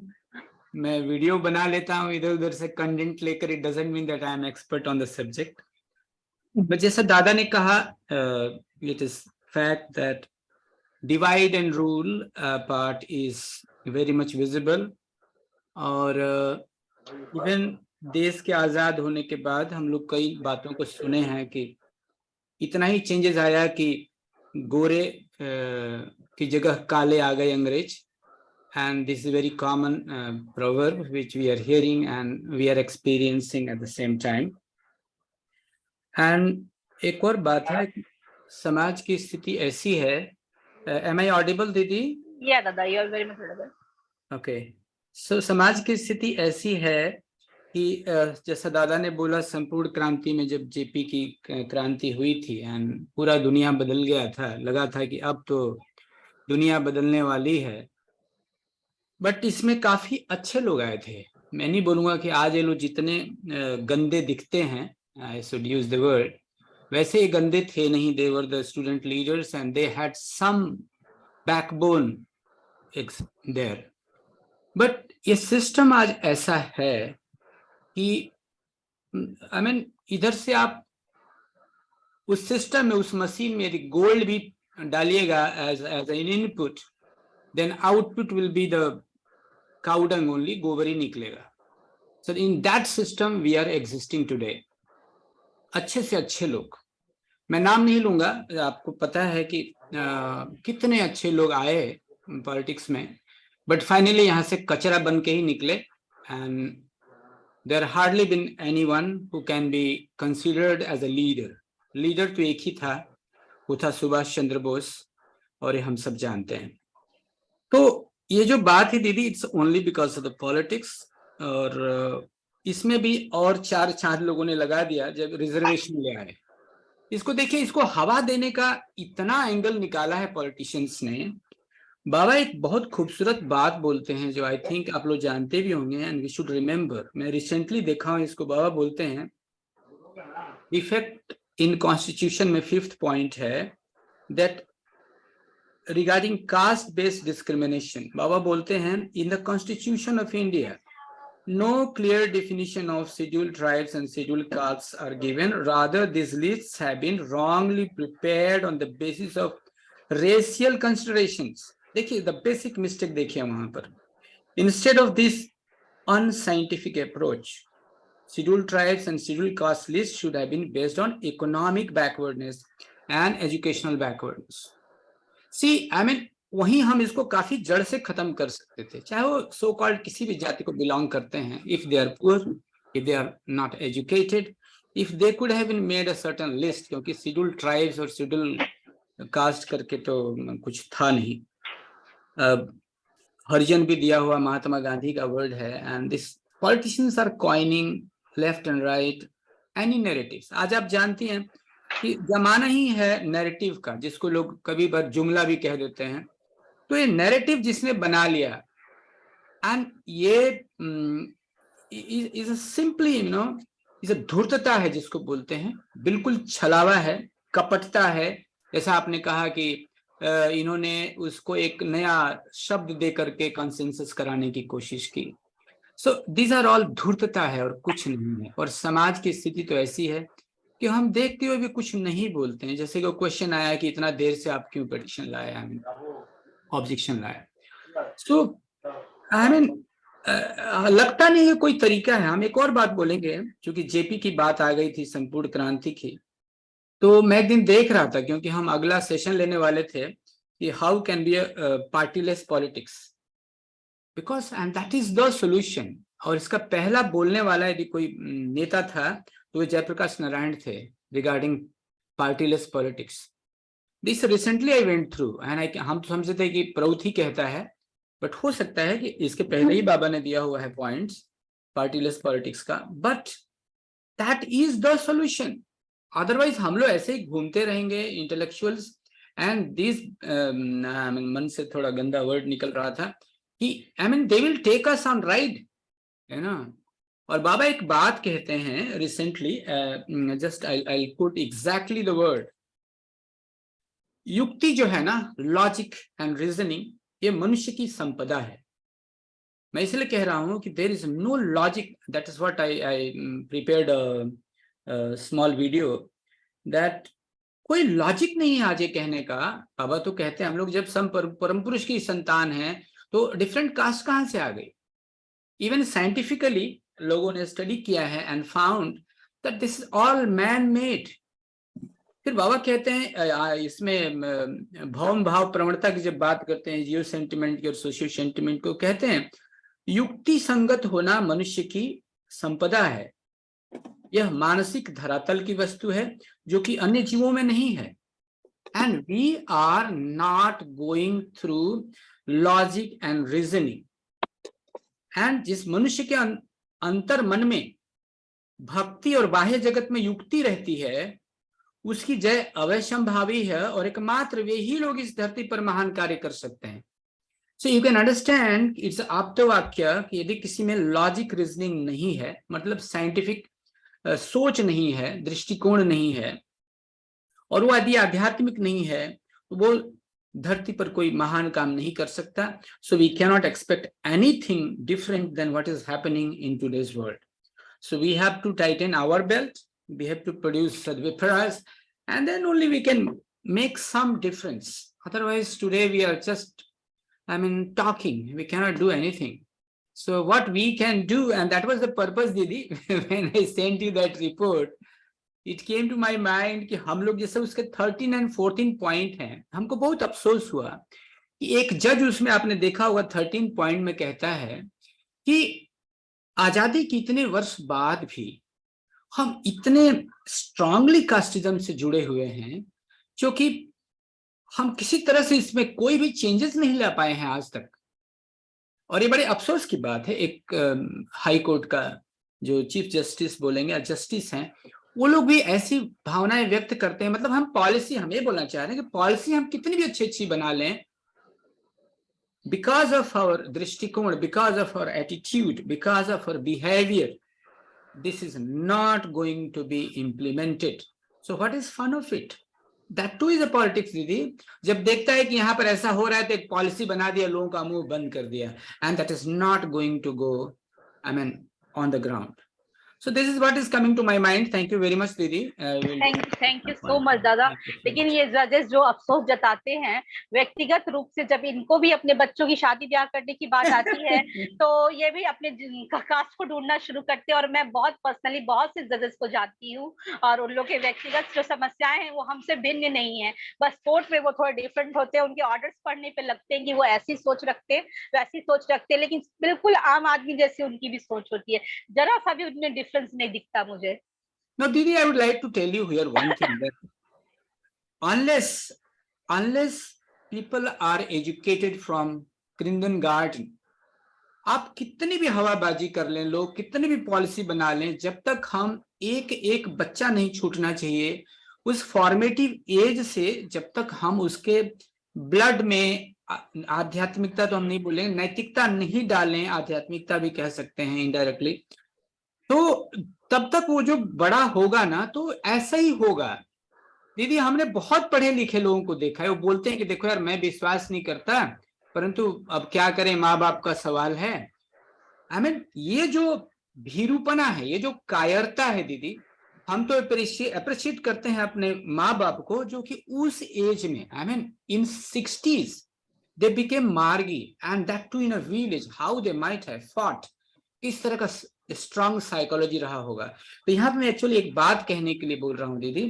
मैं वीडियो बना लेता हूँ इधर उधर से कंटेंट लेकर, it doesn't mean that I am expert on the subject. But जैसा दादा ने कहा, it is fact that divide and rule part is very much visible. और इवन देश के आजाद होने के बाद हम लोग कई बातों को सुने हैं कि इतना ही चेंजेस आया कि गोरे की जगह काले आ गए अंग्रेज। And this is a very common proverb which we are hearing and we are experiencing at the same time. And एक और बात है, समाज की स्थिति ऐसी है, am I audible दीदी? Yeah, Dada, you are very much audible. Okay. So समाज की स्थिति ऐसी है कि जैसा दादा ने बोला, संपूर्ण क्रांति में जब जेपी की क्रांति हुई थी एंड पूरा दुनिया बदल गया था, लगा था कि अब तो दुनिया बदलने वाली है। बट इसमें काफी अच्छे लोग आए थे। मैं नहीं बोलूंगा कि आज ये लोग जितने गंदे दिखते हैं, I should use the word, वैसे ही गंदे थे नहीं। They were the student leaders and they had some backbone there. But ये सिस्टम आज ऐसा है कि आई मीन इधर से आप उस सिस्टम में, उस मशीन में यदि गोल्ड भी डालिएगा as an input, then output will be the cow dung only, गोबर ही निकलेगा। So in that system we are existing today. अच्छे से अच्छे लोग, मैं नाम नहीं लूंगा, आपको पता है कि कितने अच्छे लोग आए पॉलिटिक्स में, बट फाइनली यहाँ से कचरा बन के ही निकले। And there hardly been anyone who can be considered as a leader. Leader तो एक ही था, वो था सुभाष चंद्र बोस, और ये हम सब जानते हैं। तो ये जो बात है दीदी, it's only because of the politics. और इसमें भी और चार लोगों ने लगा दिया जब रिजर्वेशन ले आए। इसको देखिए, इसको हवा देने का इतना एंगल निकाला है पॉलिटिशियंस ने। बाबा एक बहुत खूबसूरत बात बोलते हैं जो आई थिंक आप लोग जानते भी होंगे एंड वी शुड रिमेम्बर। मैं रिसेंटली देखा हूं इसको। बाबा बोलते हैं, इफेक्ट इन कॉन्स्टिट्यूशन में 5th पॉइंट है that regarding caste based discrimination, Baba बोलते हैं, in the constitution of India no clear definition of scheduled tribes and scheduled castes are given, rather these lists have been wrongly prepared on the basis of racial considerations। देखिए the basic mistake देखिए वहां पर, instead of this unscientific approach, scheduled tribes and scheduled caste lists should have been based on economic backwardness and educational backwardness। See I mean वहीं हम इसको काफी जड़ से खत्म कर सकते थे, चाहे वो सो कॉल्ड किसी भी जाति को बिलोंग करते हैं। If they are poor, if they are not educated, if they could have been made a certain list, क्योंकि शेड्यूल्ड ट्राइब्स और शेड्यूल्ड कास्ट करके तो कुछ था नहीं। हरिजन भी दिया हुआ महात्मा गांधी का वर्ड है। And this politicians are coining left and right any narratives. आज आप जानती हैं कि जमाना ही है नैरेटिव का, जिसको लोग कभी बार जुमला भी कह देते हैं। तो ये नैरेटिव जिसने बना लिया, एंड ये is simply you know is धूर्तता है जिसको बोलते हैं, बिल्कुल छलावा है, कपटता है। जैसा आपने कहा कि इन्होंने उसको एक नया शब्द दे करके कंसेंसस कराने की कोशिश की। सो दिस आर ऑल धूर्तता है और कुछ नहीं है। और समाज की स्थिति तो ऐसी है कि हम देखते हुए भी कुछ नहीं बोलते हैं। जैसे कि क्वेश्चन आया कि इतना देर से आप क्यों पिटीशन लाए, आई मीन ऑब्जेक्शन लाया। सो आई मीन लगता नहीं है कोई तरीका है। हम एक और बात बोलेंगे, क्योंकि जेपी की बात आ गई थी, संपूर्ण क्रांति की। तो मैं एक दिन देख रहा था, क्योंकि हम अगला सेशन लेने वाले थे कि how can be a partyless politics, because and that is the solution. और इसका पहला बोलने वाला यदि कोई नेता था तो जयप्रकाश नारायण थे, regarding partyless politics. This recently I went through and हम तो समझते थे कि प्रौथी कहता है, बट हो सकता है कि इसके पहले ही बाबा ने दिया हुआ है पॉइंट्स पार्टीलेस पॉलिटिक्स का। But that is the solution. Otherwise हम लोग ऐसे ही घूमते रहेंगे इंटेलेक्चुअल्स एंड दिस मन से थोड़ा गंदा वर्ड निकल रहा था कि I mean they will take us on ride, है ना। और बाबा एक बात कहते हैं recently, just I put exactly the word, युक्ति जो है ना, लॉजिक एंड रीजनिंग, ये मनुष्य की संपदा है। मैं इसलिए कह रहा हूं कि there is no logic, that is what I prepared small video, that कोई लॉजिक नहीं है आज ये कहने का। बाबा तो कहते हैं हम लोग जब परम पुरुष की संतान हैं तो डिफरेंट कास्ट कहां से आ गई। इवन साइंटिफिकली लोगों ने स्टडी किया है and found that this is all man made. फिर बाबा कहते हैं इसमें भौम भाव प्रवणता की जब बात करते हैं, जियो सेंटिमेंट की और सोशियो सेंटिमेंट को, कहते हैं युक्ति संगत होना मनुष्य की संपदा है। यह मानसिक धरातल की वस्तु है जो कि अन्य जीवों में नहीं है। And we are not going through logic and reasoning. And जिस मनुष्य के अंतर मन में भक्ति और बाह्य जगत में युक्ति रहती है, उसकी जय अवश्यंभावी है और एकमात्र वे ही लोग इस धरती पर महान कार्य कर सकते हैं। So you can understand, it's आप्तवाक्य कि यदि किसी में लॉजिक रीजनिंग नहीं है, मतलब साइंटिफिक सोच नहीं है, दृष्टिकोण नहीं है, और वो यदि आध्यात्मिक नहीं है, तो वो धरती पर कोई महान काम नहीं कर सकता। So we cannot expect anything different than what is happening in today's world. So we have to tighten our belt, we have to produce sadviparas, and then only we can make some difference. Otherwise today we are just, talking, we cannot do anything. So what we can do, and that was the purpose, Didi, when I sent you that report, it came to my mind कि हम लोग जैसे उसके 13 and 14 point हैं, हमको बहुत अफसोस हुआ कि एक जज, उसमें आपने देखा होगा 13 पॉइंट में कहता है कि आजादी के इतने वर्ष बाद भी हम इतने स्ट्रांगली कास्टिज्म से जुड़े हुए हैं, क्योंकि हम किसी तरह से इसमें कोई भी चेंजेस नहीं ला पाए हैं आज तक। और ये बड़े अफसोस की बात है। एक हाई कोर्ट का जो चीफ जस्टिस बोलेंगे या जस्टिस हैं, वो लोग भी ऐसी भावनाएं व्यक्त करते हैं। मतलब हम पॉलिसी, हम ये बोलना चाह रहे हैं कि पॉलिसी हम कितनी भी अच्छी बना लें, बिकॉज ऑफ आवर दृष्टिकोण, because of our attitude, because of our behaviour, this is not going to be implemented. So what is fun of it? That too is a politics, दीदी। जब देखता है कि यहाँ पर ऐसा हो रहा है तो एक पॉलिसी बना दिया, लोगों का मुंह बंद कर दिया, and that is not going to go, on the ground. So this is what is coming to my mind. Thank you very much, दीदी। थैंक यू सो मच दादा। लेकिन ये जजेस जो अफसोस जताते हैं व्यक्तिगत रूप से, जब इनको भी अपने बच्चों की शादी ब्याह करने की बात आती है तो ये भी अपने कास्ट को ढूंढना शुरू करते हैं। और मैं बहुत पर्सनली बहुत से जजेस को जानती हूँ, और उन लोग के व्यक्तिगत जो समस्याएं हैं वो हमसे भिन्न नहीं है, बस कोर्ट में वो थोड़ा डिफरेंट होते हैं। उनके ऑर्डर्स पढ़ने पे लगते हैं कि वो ऐसी सोच रखते हैं, वैसी सोच रखते हैं, लेकिन बिल्कुल आम आदमी जैसी उनकी भी सोच होती है। जरा सा भी उनमें डिफरेंस नहीं दिखता मुझे। Now, Didi, I would like to tell you here one thing, that unless people are educated from kindergarten, आप कितनी भी हवाबाजी कर लें, लोग कितनी भी पॉलिसी बना लें, जब तक हम एक बच्चा नहीं छूटना चाहिए उस फॉर्मेटिव एज से, जब तक हम उसके ब्लड में आध्यात्मिकता तो हम नहीं बोलेंगे, नैतिकता नहीं डालें, आध्यात्मिकता भी कह सकते हैं इनडायरेक्टली, तो तब तक वो जो बड़ा होगा ना तो ऐसा ही होगा। दीदी, हमने बहुत पढ़े लिखे लोगों को देखा है, वो बोलते हैं कि देखो यार मैं विश्वास नहीं करता, परंतु अब क्या करें, माँ बाप का सवाल है। ये जो भीरूपना है, ये जो कायरता है दीदी, हम तो अप्रिशिएट करते हैं अपने माँ बाप को, जो कि उस एज में इन 60s दे बिकेम मार्गी, and that too in a village, how they might have fought. इस तरह का स्ट्रॉन्ग साइकोलॉजी रहा होगा। तो यहाँ पे मैं एक्चुअली एक बात कहने के लिए बोल रहा हूँ दीदी,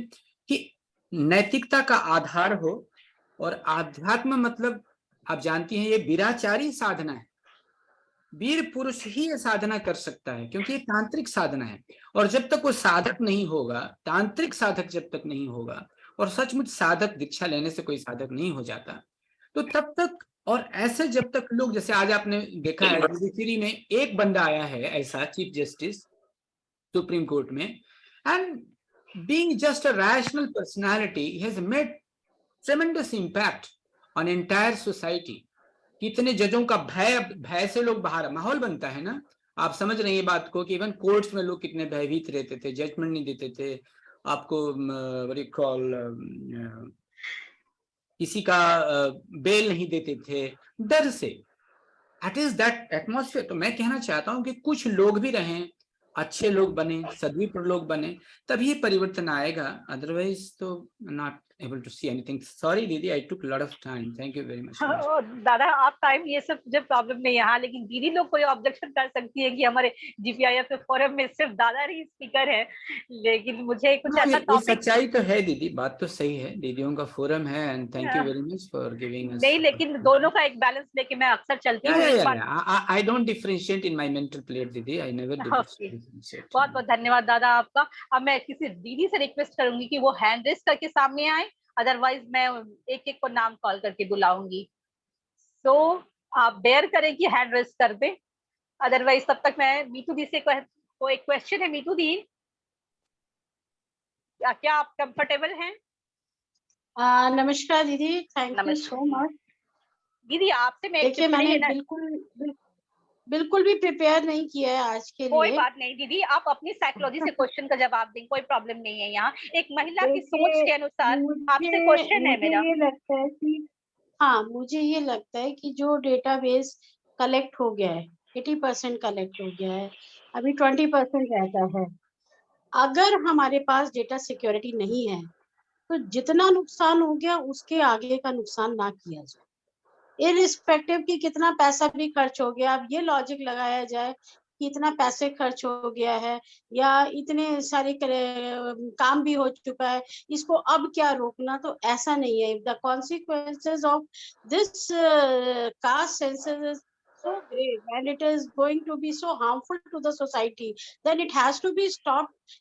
कि नैतिकता का आधार हो, और आध्यात्म मतलब आप जानती हैं ये वीराचारी साधना है, वीर पुरुष ही ये साधना कर सकता है, क्योंकि ये तांत्रिक साधना है। और जब तक वो साधक नहीं होगा, तांत्रिक साधक जब तक नहीं होगा, और सचमुच साधक दीक्षा लेने से कोई साधक नहीं हो जाता, तो तब तक, और ऐसे जब तक लोग, जैसे आज आपने देखा है जुडिशरी में एक बंदा आया है ऐसा चीफ जस्टिस सुप्रीम कोर्ट में, and being just a rational personality has made ट्रेमेंडस impact on entire society. कितने जजों का भय से लोग बाहर, माहौल बनता है ना, आप समझ रहे हैं ये बात को, कि इवन कोर्ट्स में लोग कितने भयभीत रहते थे, जजमेंट नहीं देते थे, आपको किसी का बेल नहीं देते थे डर से। That is that atmosphere। तो मैं कहना चाहता हूं कि कुछ लोग भी रहें, अच्छे लोग बने, सद्विप्र लोग बने, तभी परिवर्तन आएगा, अदरवाइज तो not able to see anything. Sorry दीदी, I took lot of time, thank you very much. दादा आप टाइम, ये सब जब प्रॉब्लम नहीं है यहाँ, लेकिन दीदी लोग कोई ऑब्जेक्शन कर सकती है कि हमारे जीपीआईएफ फोरम में सिर्फ दादा ही स्पीकर है, लेकिन मुझे कुछ ऐसा ये टॉपिक। सच्चाई तो है दीदी, बात तो सही है, दीदियों का फोरम है, and thank you very much for giving us. नहीं, लेकिन दोनों का एक बैलेंस लेके मैं अक्सर चलती हूँ। I don't differentiate in my mental plate दीदी, I never differentiate। बहुत बहुत धन्यवाद दादा आपका। अब मैं किसी दीदी से रिक्वेस्ट करूंगी कि वो हैंड रेस करके सामने आए, अदरवाइज मैं एक एक को नाम कॉल करके बुलाऊंगी। तो आप बेयर करें कि हैंड रेस कर दें, अदरवाइज तब तक मैं मीतू दी से को एक क्वेश्चन है। मीतू दी, क्या आप कंफर्टेबल हैं? नमस्कार दीदी, थैंक यू सो मच। दीदी आपसे मैं देखिए मैंने बिल्कुल भी प्रिपेयर नहीं किया है आज के लिए। कोई बात नहीं दीदी, आप अपनी साइकोलॉजी से क्वेश्चन का जवाब दें, कोई प्रॉब्लम नहीं है। यहाँ एक महिला की सोच के अनुसार आपसे क्वेश्चन है मेरा। ये लगता है कि हाँ, मुझे ये लगता है कि जो डेटाबेस कलेक्ट हो गया है 80% कलेक्ट हो गया है, अभी 20% रहता है। अगर हमारे पास डेटा सिक्योरिटी नहीं है तो जितना नुकसान हो गया उसके आगे का नुकसान ना किया जाए, इररिस्पेक्टिव कि कितना पैसा भी खर्च हो गया। अब ये लॉजिक लगाया जाए कि इतना पैसे खर्च हो गया है या इतने सारे काम भी हो चुका है, इसको अब क्या रोकना, तो ऐसा नहीं है। The consequences of this caste census is so grave and it is going to be so harmful to the society, then it has to be stopped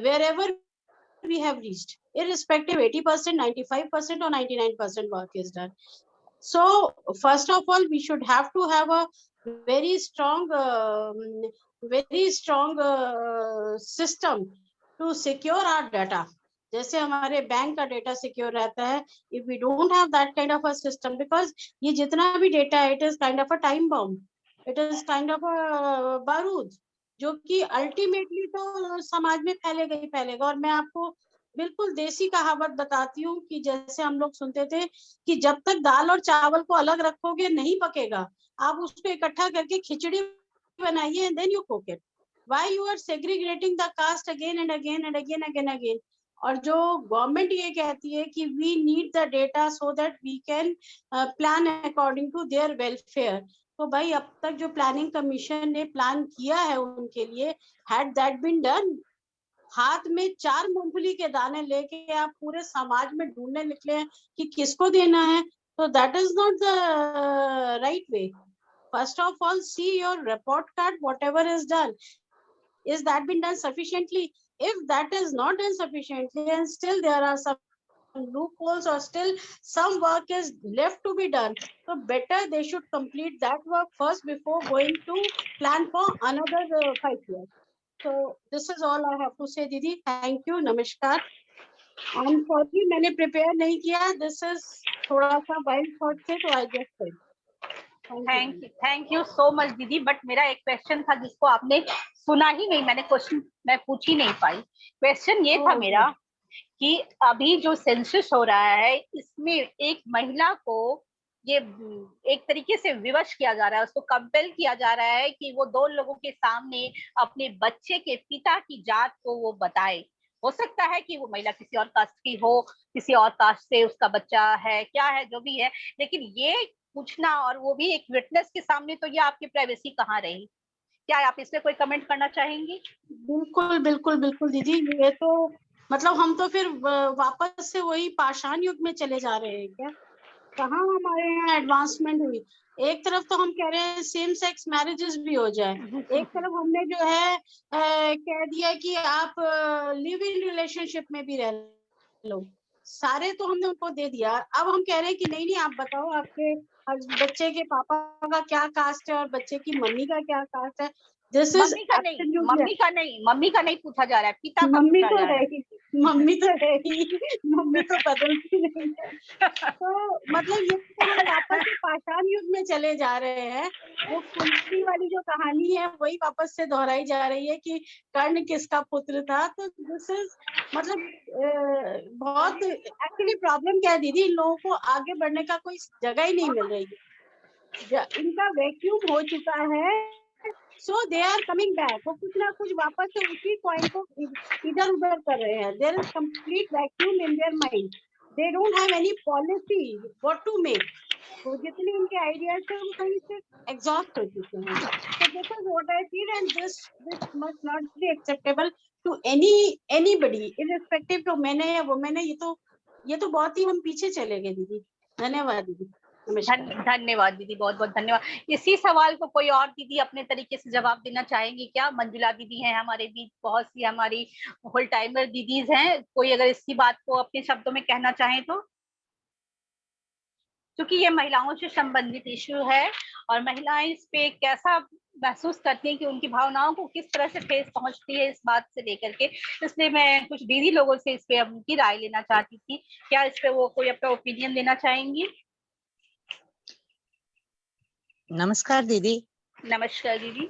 wherever we have reached, irrespective 80%, 95% or 99% work is done. So first of all we should have to have a very strong system to secure our data. जैसे हमारे bank का data secure रहता है, if we don't have that kind of a system, because ये जितना भी data है, it is kind of a time bomb, it is kind of a बारूद जो कि अल्टीमेटली तो समाज में फैलेगा ही फैलेगा। और मैं आपको बिल्कुल देसी कहावत बताती हूँ कि जैसे हम लोग सुनते थे कि जब तक दाल और चावल को अलग रखोगे नहीं पकेगा, आप उसको इकट्ठा करके खिचड़ी बनाइए and then you cook it. Why you are segregating the caste again and again and again? और जो गवर्नमेंट ये कहती है कि we need the data so that we can plan according to their welfare, तो भाई अब तक जो प्लानिंग कमीशन ने प्लान किया है उनके लिए, had that been done, हाथ में 4 मूंगफली के दाने लेके आप पूरे समाज में ढूंढने निकले हैं कि किसको देना है, तो that is not the right way. First of all, see your report card, whatever is done, is that been done sufficiently? If that is not done sufficiently and still there are some loopholes or still some work is left to be done, so better they should complete that work first before going to plan for another 5 years. So this is all I have to say, Didi. Thank you. Namaskar. I'm sorry, मैंने prepare नहीं किया. This is थोड़ा सा wild thought थे, तो I just said. Thank you so much दीदी। But मेरा एक क्वेश्चन था जिसको आपने सुना ही नहीं, मैंने क्वेश्चन मैं पूछ ही नहीं पाई। क्वेश्चन ये था मेरा कि अभी जो सेंसस हो रहा है इसमें एक महिला को ये एक तरीके से विवश किया जा रहा है, उसको कंपेल किया जा रहा है कि वो 2 लोगों के सामने अपने बच्चे के पिता की जात को वो बताए। हो सकता है कि वो महिला किसी और कास्ट की हो, किसी और कास्ट से उसका बच्चा है, क्या है जो भी है, लेकिन ये पूछना और वो भी एक विटनेस के सामने, तो ये आपकी प्राइवेसी कहाँ रही? क्या आप इसमें कोई कमेंट करना चाहेंगी? बिल्कुल बिल्कुल बिल्कुल दीदी, ये तो मतलब हम तो फिर वापस से वही पाषाण युग में चले जा रहे हैं क्या? कहाँ हमारे यहाँ एडवांसमेंट हुई? एक तरफ तो हम कह रहे हैं सेम सेक्स मैरिजेस भी हो जाए, एक तरफ हमने जो है कह दिया कि आप लिव इन रिलेशनशिप में भी रह लो, सारे तो हमने उनको दे दिया। अब हम कह रहे हैं कि नहीं आप बताओ आपके बच्चे के पापा का क्या कास्ट है और बच्चे की मम्मी का क्या कास्ट है। दिस इज मम्मी का नहीं पूछा जा रहा है, पिता का मम्मी पूछा को जा रहा है। मम्मी तो है ही, मम्मी तो बदलती नहीं है। तो मतलब ये तो हम वापस से पाषाण युग में चले जा रहे हैं। वो कुंती वाली जो कहानी है वही वापस से दोहराई जा रही है कि कर्ण किसका पुत्र था। तो दिस इज मतलब बहुत एक्चुअली प्रॉब्लम क्या है दीदी, इन लोगों को आगे बढ़ने का कोई जगह ही नहीं मिल रही है। इनका वैक्यूम हो चुका है, सो दे आर कमिंग बैक। वो कुछ ना कुछ वापस से उसी पॉइंट को इधर उधर कर रहे हैं। There is complete vacuum in their mind, they don't have any policy what to make. वो जितनी उनके आइडियाज थे वो कहीं से एग्जॉस्ट हो चुके हैं। So this is what I feel, and this must not be acceptable to anybody, irrespective to men है या women है। ये तो बहुत ही हम पीछे चले गए दीदी। धन्यवाद दीदी। नमस्कार। धन्यवाद दीदी, बहुत बहुत धन्यवाद। इसी सवाल को कोई और दीदी अपने तरीके से जवाब देना चाहेंगी क्या? मंजुला दीदी हैं हमारे बीच, बहुत सी हमारी होल टाइमर दीदीज हैं, कोई अगर इसी बात को अपने शब्दों में कहना चाहें तो? क्योंकि ये महिलाओं से संबंधित इश्यू है और महिलाएं इस पे कैसा महसूस करती हैं कि उनकी भावनाओं को किस तरह से ठेस पहुंचती है इस बात से लेकर के, इसलिए मैं कुछ दीदी लोगों से इस पे उनकी राय लेना चाहती थी। क्या इस पे वो कोई अपना ओपिनियन देना चाहेंगी? नमस्कार दीदी। नमस्कार दीदी।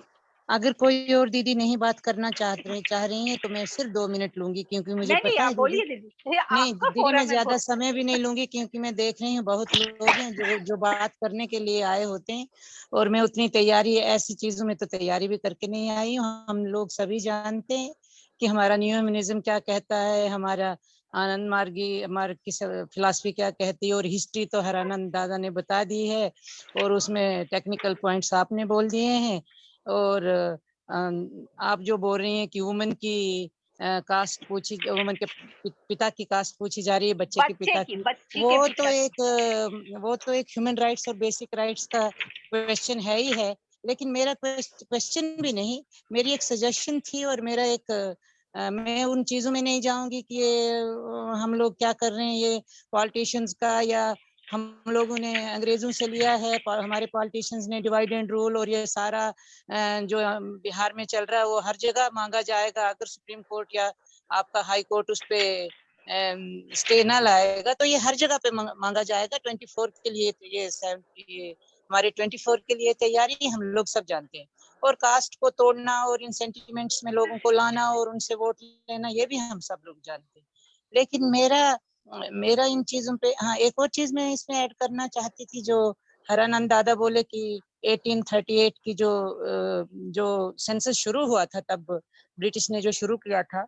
अगर कोई और दीदी नहीं बात करना चाह रही हैं तो मैं सिर्फ 2 मिनट लूंगी, क्योंकि मुझे नहीं, पता है आप दीदी। बोलिए दीदी, नहीं आपका दीदी, मैं ज्यादा समय भी नहीं लूंगी, क्योंकि मैं देख रही हूँ बहुत लोग हैं जो बात करने के लिए आए होते हैं, और मैं उतनी तैयारी ऐसी चीजों में तो तैयारी भी करके नहीं आई हूँ। हम लोग सभी जानते हैं कि हमारा न्यू ह्यूमनिज्म क्या कहता है, हमारा आनंद मार्ग की फिलॉसफी क्या कहती है, और हिस्ट्री तो हरानंद दादा ने बता दी है, और उसमें टेक्निकल पॉइंट्स आपने बोल दिए हैं। और आप जो बोल रही हैं कि वुमेन की कास्ट पूछी, वुमेन के पिता की कास्ट पूछी जा रही है, बच्चे के पिता की, वो तो एक ह्यूमन राइट्स और बेसिक राइट्स का क्वेश्चन है ही है। लेकिन मेरा क्वेश्चन भी नहीं, मेरी एक सजेशन थी, और मेरा एक मैं उन चीजों में नहीं जाऊंगी कि ये हम लोग क्या कर रहे हैं, ये पॉलिटिशियंस का, या हम लोगों ने अंग्रेजों से लिया है, हमारे पॉलिटिशियंस ने डिवाइड एंड रूल, और ये सारा जो बिहार में चल रहा है वो हर जगह मांगा जाएगा। अगर सुप्रीम कोर्ट या आपका हाई कोर्ट उस पे स्टे ना लाएगा तो ये हर जगह पे मांगा जाएगा। 24 के लिए तो ये हमारे 24 के लिए तैयारी हम लोग सब जानते हैं, और कास्ट को तोड़ना और इन सेंटिमेंट्स में लोगों को लाना और उनसे वोट लेना, ये भी हम सब लोग जानते हैं। लेकिन मेरा इन चीजों पे, हाँ, एक और चीज मैं इसमें ऐड करना चाहती थी, जो हरानंद दादा बोले कि 1838 की जो सेंसस शुरू हुआ था, तब ब्रिटिश ने जो शुरू किया था,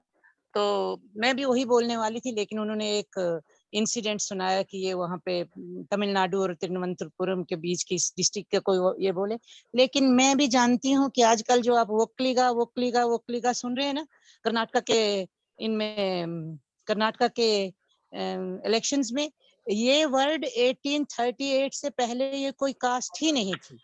तो मैं भी वही बोलने वाली थी, लेकिन उन्होंने एक इंसिडेंट सुनाया कि ये वहाँ पे तमिलनाडु और तिरुवनंतपुरम के बीच की डिस्ट्रिक्ट के कोई ये बोले। लेकिन मैं भी जानती हूँ कि आजकल जो आप वोक्लिगा सुन रहे हैं ना, कर्नाटका के इलेक्शंस में, ये वर्ड 1838 से पहले ये कोई कास्ट ही नहीं थी।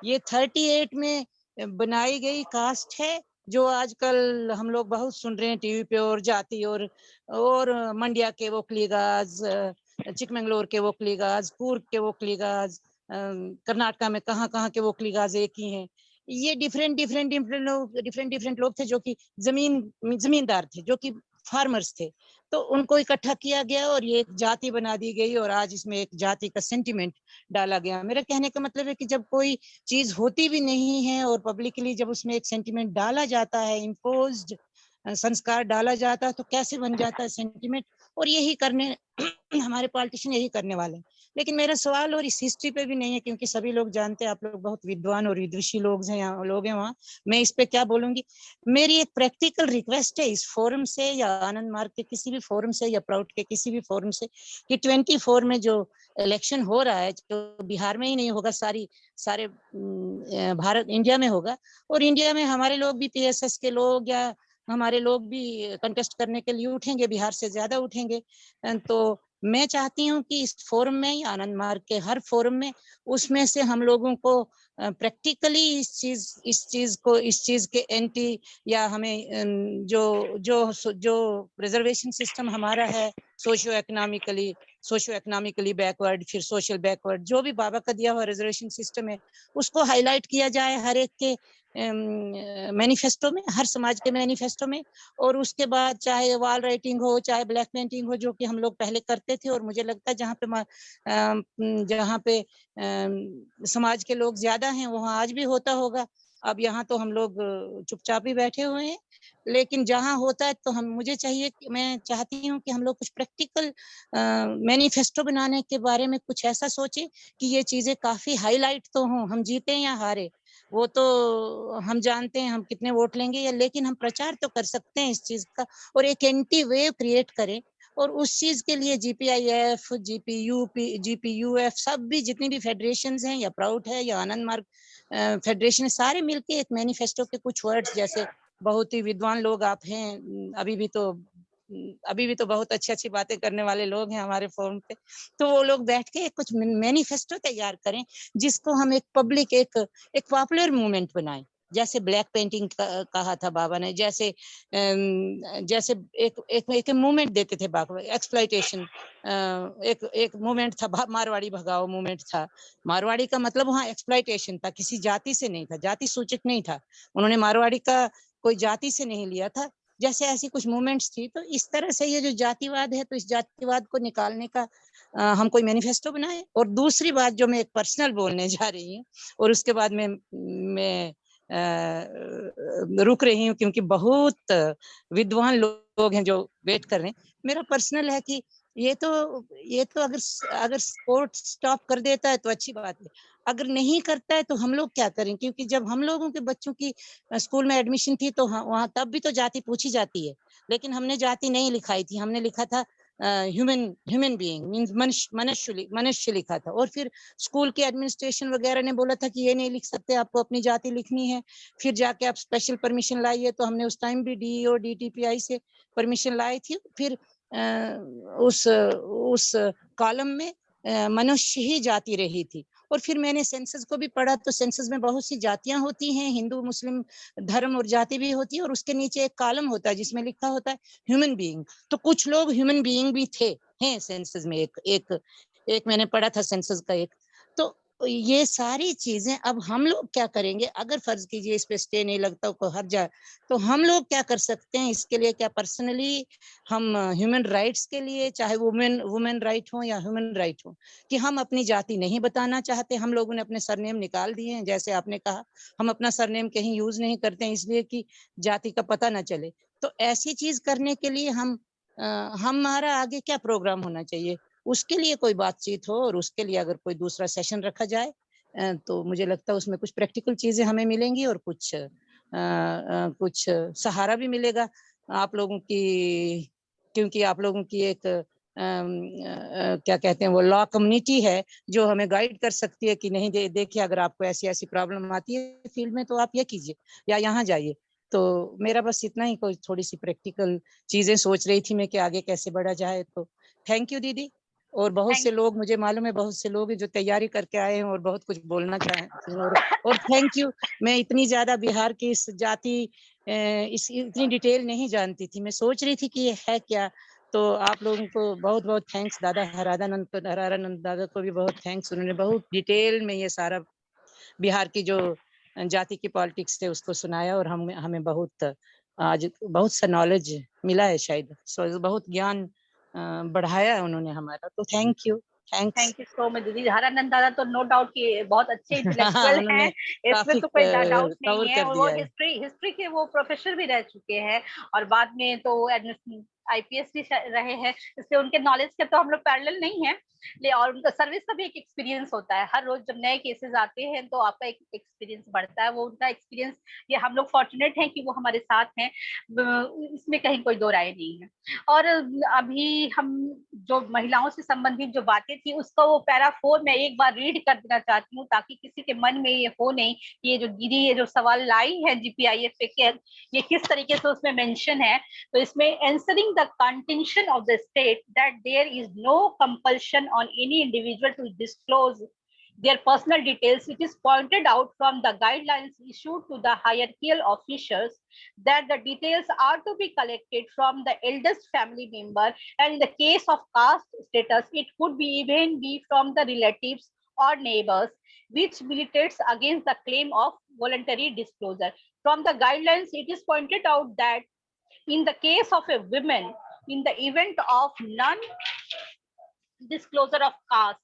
ये 38 में बनाई गई कास्ट है, जो आजकल हम लोग बहुत सुन रहे हैं टीवी पे, और जाति और मंड्या के वोक्लिगाज, चिकमंगलोर के वोक्लिगाज, कूर्ग के वोक्लिगाज, कर्नाटका में कहाँ के वोक्लिगाज एक ही हैं। ये डिफरेंट लोग थे, जो कि जमींदार थे, जो कि फार्मर्स थे, तो उनको इकट्ठा किया गया और ये एक जाति बना दी गई, और आज इसमें एक जाति का सेंटिमेंट डाला गया। मेरा कहने का मतलब है कि जब कोई चीज होती भी नहीं है और पब्लिकली जब उसमें एक सेंटिमेंट डाला जाता है, इम्पोज्ड संस्कार डाला जाता है, तो कैसे बन जाता है सेंटिमेंट। और यही करने हमारे पॉलिटिशियन यही करने वाले हैं। लेकिन मेरा सवाल और इस हिस्ट्री पे भी नहीं है, क्योंकि सभी लोग जानते हैं, आप लोग बहुत विद्वान और विदुषी लोग हैं वहाँ, मैं इस पे क्या बोलूंगी। मेरी एक प्रैक्टिकल रिक्वेस्ट है इस फोरम से, या आनंद मार्ग के किसी भी फोरम से, या प्राउड के किसी भी फोरम से, कि 24 में जो इलेक्शन हो रहा है, जो बिहार में ही नहीं होगा, सारे भारत इंडिया में होगा, और इंडिया में हमारे लोग भी पीएसएस के लोग या हमारे लोग भी कंटेस्ट करने के लिए उठेंगे, बिहार से ज्यादा उठेंगे। तो मैं चाहती हूँ कि इस फोरम में, आनंद मार्ग के हर फोरम में, उसमें से हम लोगों को प्रैक्टिकली इस चीज के एंटी, या हमें जो रिजर्वेशन सिस्टम हमारा है socio economically, socio economically backward, फिर सोशल बैकवर्ड, जो भी बाबा का दिया हुआ रिजर्वेशन सिस्टम है उसको हाईलाइट किया जाए हर एक के मैनिफेस्टो में, हर समाज के मैनिफेस्टो में। और उसके बाद चाहे वॉल राइटिंग हो, चाहे ब्लैक पेंटिंग हो, जो कि हम लोग पहले करते थे, और मुझे लगता है जहाँ पे समाज के लोग ज्यादा हैं वहाँ आज भी होता होगा। अब यहाँ तो हम लोग चुपचाप ही बैठे हुए हैं, लेकिन जहाँ होता है तो मैं चाहती हूँ कि हम लोग कुछ प्रैक्टिकल मैनिफेस्टो बनाने के बारे में कुछ ऐसा सोचें कि ये चीजें काफी हाईलाइट तो हों। हम जीते या हारे वो तो हम जानते हैं हम कितने वोट लेंगे, या लेकिन हम प्रचार तो कर सकते हैं इस चीज का, और एक एंटी वेव क्रिएट करें। और उस चीज के लिए GPIF, GPUF सब भी जितनी भी फेडरेशंस हैं, या प्राउड है या आनंद मार्ग फेडरेशन है, सारे मिलके एक मैनिफेस्टो के कुछ वर्ड्स, जैसे बहुत ही विद्वान लोग आप हैं, अभी भी तो बहुत अच्छी अच्छी बातें करने वाले लोग हैं हमारे फोरम पे, तो वो लोग बैठ के कुछ मैनिफेस्टो तैयार करें जिसको हम एक पब्लिक एक पॉपुलर मूवमेंट बनाएं। जैसे ब्लैक पेंटिंग कहा था बाबा ने, जैसे एक मूवमेंट देते थे बाबा, एक्सप्लॉइटेशन, एक मूवमेंट था, मारवाड़ी भगाओ मूवमेंट था। मारवाड़ी का मतलब वहाँ एक्सप्लॉइटेशन था, किसी जाति से नहीं था, जाति सूचक नहीं था, उन्होंने मारवाड़ी का कोई जाति से नहीं लिया था। जैसे ऐसी कुछ मूवमेंट्स थी, तो इस तरह से ये जो जातिवाद है, तो इस जातिवाद को निकालने का हम कोई मैनिफेस्टो बनाए। और दूसरी बात जो मैं एक पर्सनल बोलने जा रही हूँ, और उसके बाद मैं रुक रही हूँ क्योंकि बहुत विद्वान लोग हैं जो वेट कर रहे हैं। मेरा पर्सनल है कि ये तो अगर स्पोर्ट स्टॉप कर देता है तो अच्छी बात है, अगर नहीं करता है तो हम लोग क्या करें? क्योंकि जब हम लोगों के बच्चों की स्कूल में एडमिशन थी तो वहाँ तब भी तो जाति पूछी जाती है, लेकिन हमने जाति नहीं लिखाई थी, हमने लिखा था ह्यूमन बीइंग, मींस मनुष्य लिखा था। और फिर स्कूल के एडमिनिस्ट्रेशन वगैरह ने बोला था कि ये नहीं लिख सकते, आपको अपनी जाति लिखनी है। फिर जाके आप स्पेशल परमिशन लाइए, तो हमने उस टाइम भी DEO DTPI से परमिशन लाई थी। फिर उस कॉलम में मनुष्य ही जाति रही थी। और फिर मैंने सेंसस को भी पढ़ा, तो सेंसस में बहुत सी जातियां होती हैं, हिंदू मुस्लिम धर्म और जाति भी होती है, और उसके नीचे एक कॉलम होता है जिसमें लिखा होता है ह्यूमन बीइंग। तो कुछ लोग ह्यूमन बीइंग भी हैं सेंसस में, एक मैंने पढ़ा था सेंसस का एक। तो ये सारी चीजें अब हम लोग क्या करेंगे? अगर फर्ज कीजिए इस पे स्टे नहीं लगता, को हट जाए, तो हम लोग क्या कर सकते हैं इसके लिए? क्या पर्सनली हम ह्यूमन राइट्स के लिए, चाहे वुमेन राइट हो या ह्यूमन राइट हो, कि हम अपनी जाति नहीं बताना चाहते। हम लोगों ने अपने सरनेम निकाल दिए हैं, जैसे आपने कहा हम अपना सरनेम कहीं यूज नहीं करते हैं इसलिए कि जाति का पता ना चले। तो ऐसी चीज करने के लिए हमारा आगे क्या प्रोग्राम होना चाहिए? उसके लिए कोई बातचीत हो, और उसके लिए अगर कोई दूसरा सेशन रखा जाए तो मुझे लगता है उसमें कुछ प्रैक्टिकल चीजें हमें मिलेंगी, और कुछ सहारा भी मिलेगा आप लोगों की, क्योंकि आप लोगों की एक क्या कहते हैं वो लॉ कम्युनिटी है जो हमें गाइड कर सकती है कि नहीं देखिए अगर आपको ऐसी ऐसी प्रॉब्लम आती है फील्ड में तो आप ये कीजिए या यहाँ जाइए। तो मेरा बस इतना ही, कोई थोड़ी सी प्रैक्टिकल चीजें सोच रही थी मैं कि आगे कैसे बढ़ा जाए। तो थैंक यू दीदी। और बहुत से लोग, मुझे मालूम है बहुत से लोग जो तैयारी करके आए हैं और बहुत कुछ बोलना चाहें, और थैंक यू। मैं इतनी ज्यादा बिहार की इस जाति इतनी डिटेल नहीं जानती थी, मैं सोच रही थी कि ये है क्या। तो आप लोगों को बहुत बहुत थैंक्स, दादा हरानंद दादा को भी बहुत थैंक्स, उन्होंने बहुत डिटेल में ये सारा बिहार की जो जाति की पॉलिटिक्स है उसको सुनाया, और हमें बहुत आज बहुत सा नॉलेज मिला है शायद, बहुत ज्ञान बढ़ाया उन्होंने हमारा। तो thank you. Thank you so much दीदी। हरानंद दादा तो नो डाउट कि बहुत अच्छे इंटेलेक्चुअल हैं, इसमें काफी तो कोई डाउट नहीं कवर है। कर और वो दिया है। हिस्ट्री के वो प्रोफेसर भी रह चुके हैं, और बाद में तो IPS भी रहे हैं, इसलिए उनके नॉलेज के तो हम लोग पैरेलल नहीं है। और उनका सर्विस का भी एक एक्सपीरियंस होता है, हर रोज जब नए केसेस आते हैं तो आपका एक एक्सपीरियंस बढ़ता है। वो उनका एक्सपीरियंस, ये हम लोग फॉर्चुनेट हैं कि वो हमारे साथ हैं, इसमें कहीं कोई दो राय नहीं है। और अभी हम जो महिलाओं से संबंधित जो बातें थी उसका वो पैरा 4 में एक बार रीड कर देना चाहती हूँ, ताकि किसी के मन में ये हो नहीं कि ये जो दीदी ये जो सवाल लाई है GPIF पे ये किस तरीके से उसमें मेंशन है। तो इसमें answering the contention of the state that there is no compulsion on any individual to disclose their personal details, it is pointed out from the guidelines issued to the hierarchical officers that the details are to be collected from the eldest family member, and in the case of caste status, it could be even be from the relatives or neighbors, which militates against the claim of voluntary disclosure. From the guidelines, it is pointed out that in the case of a woman, in the event of non-disclosure of caste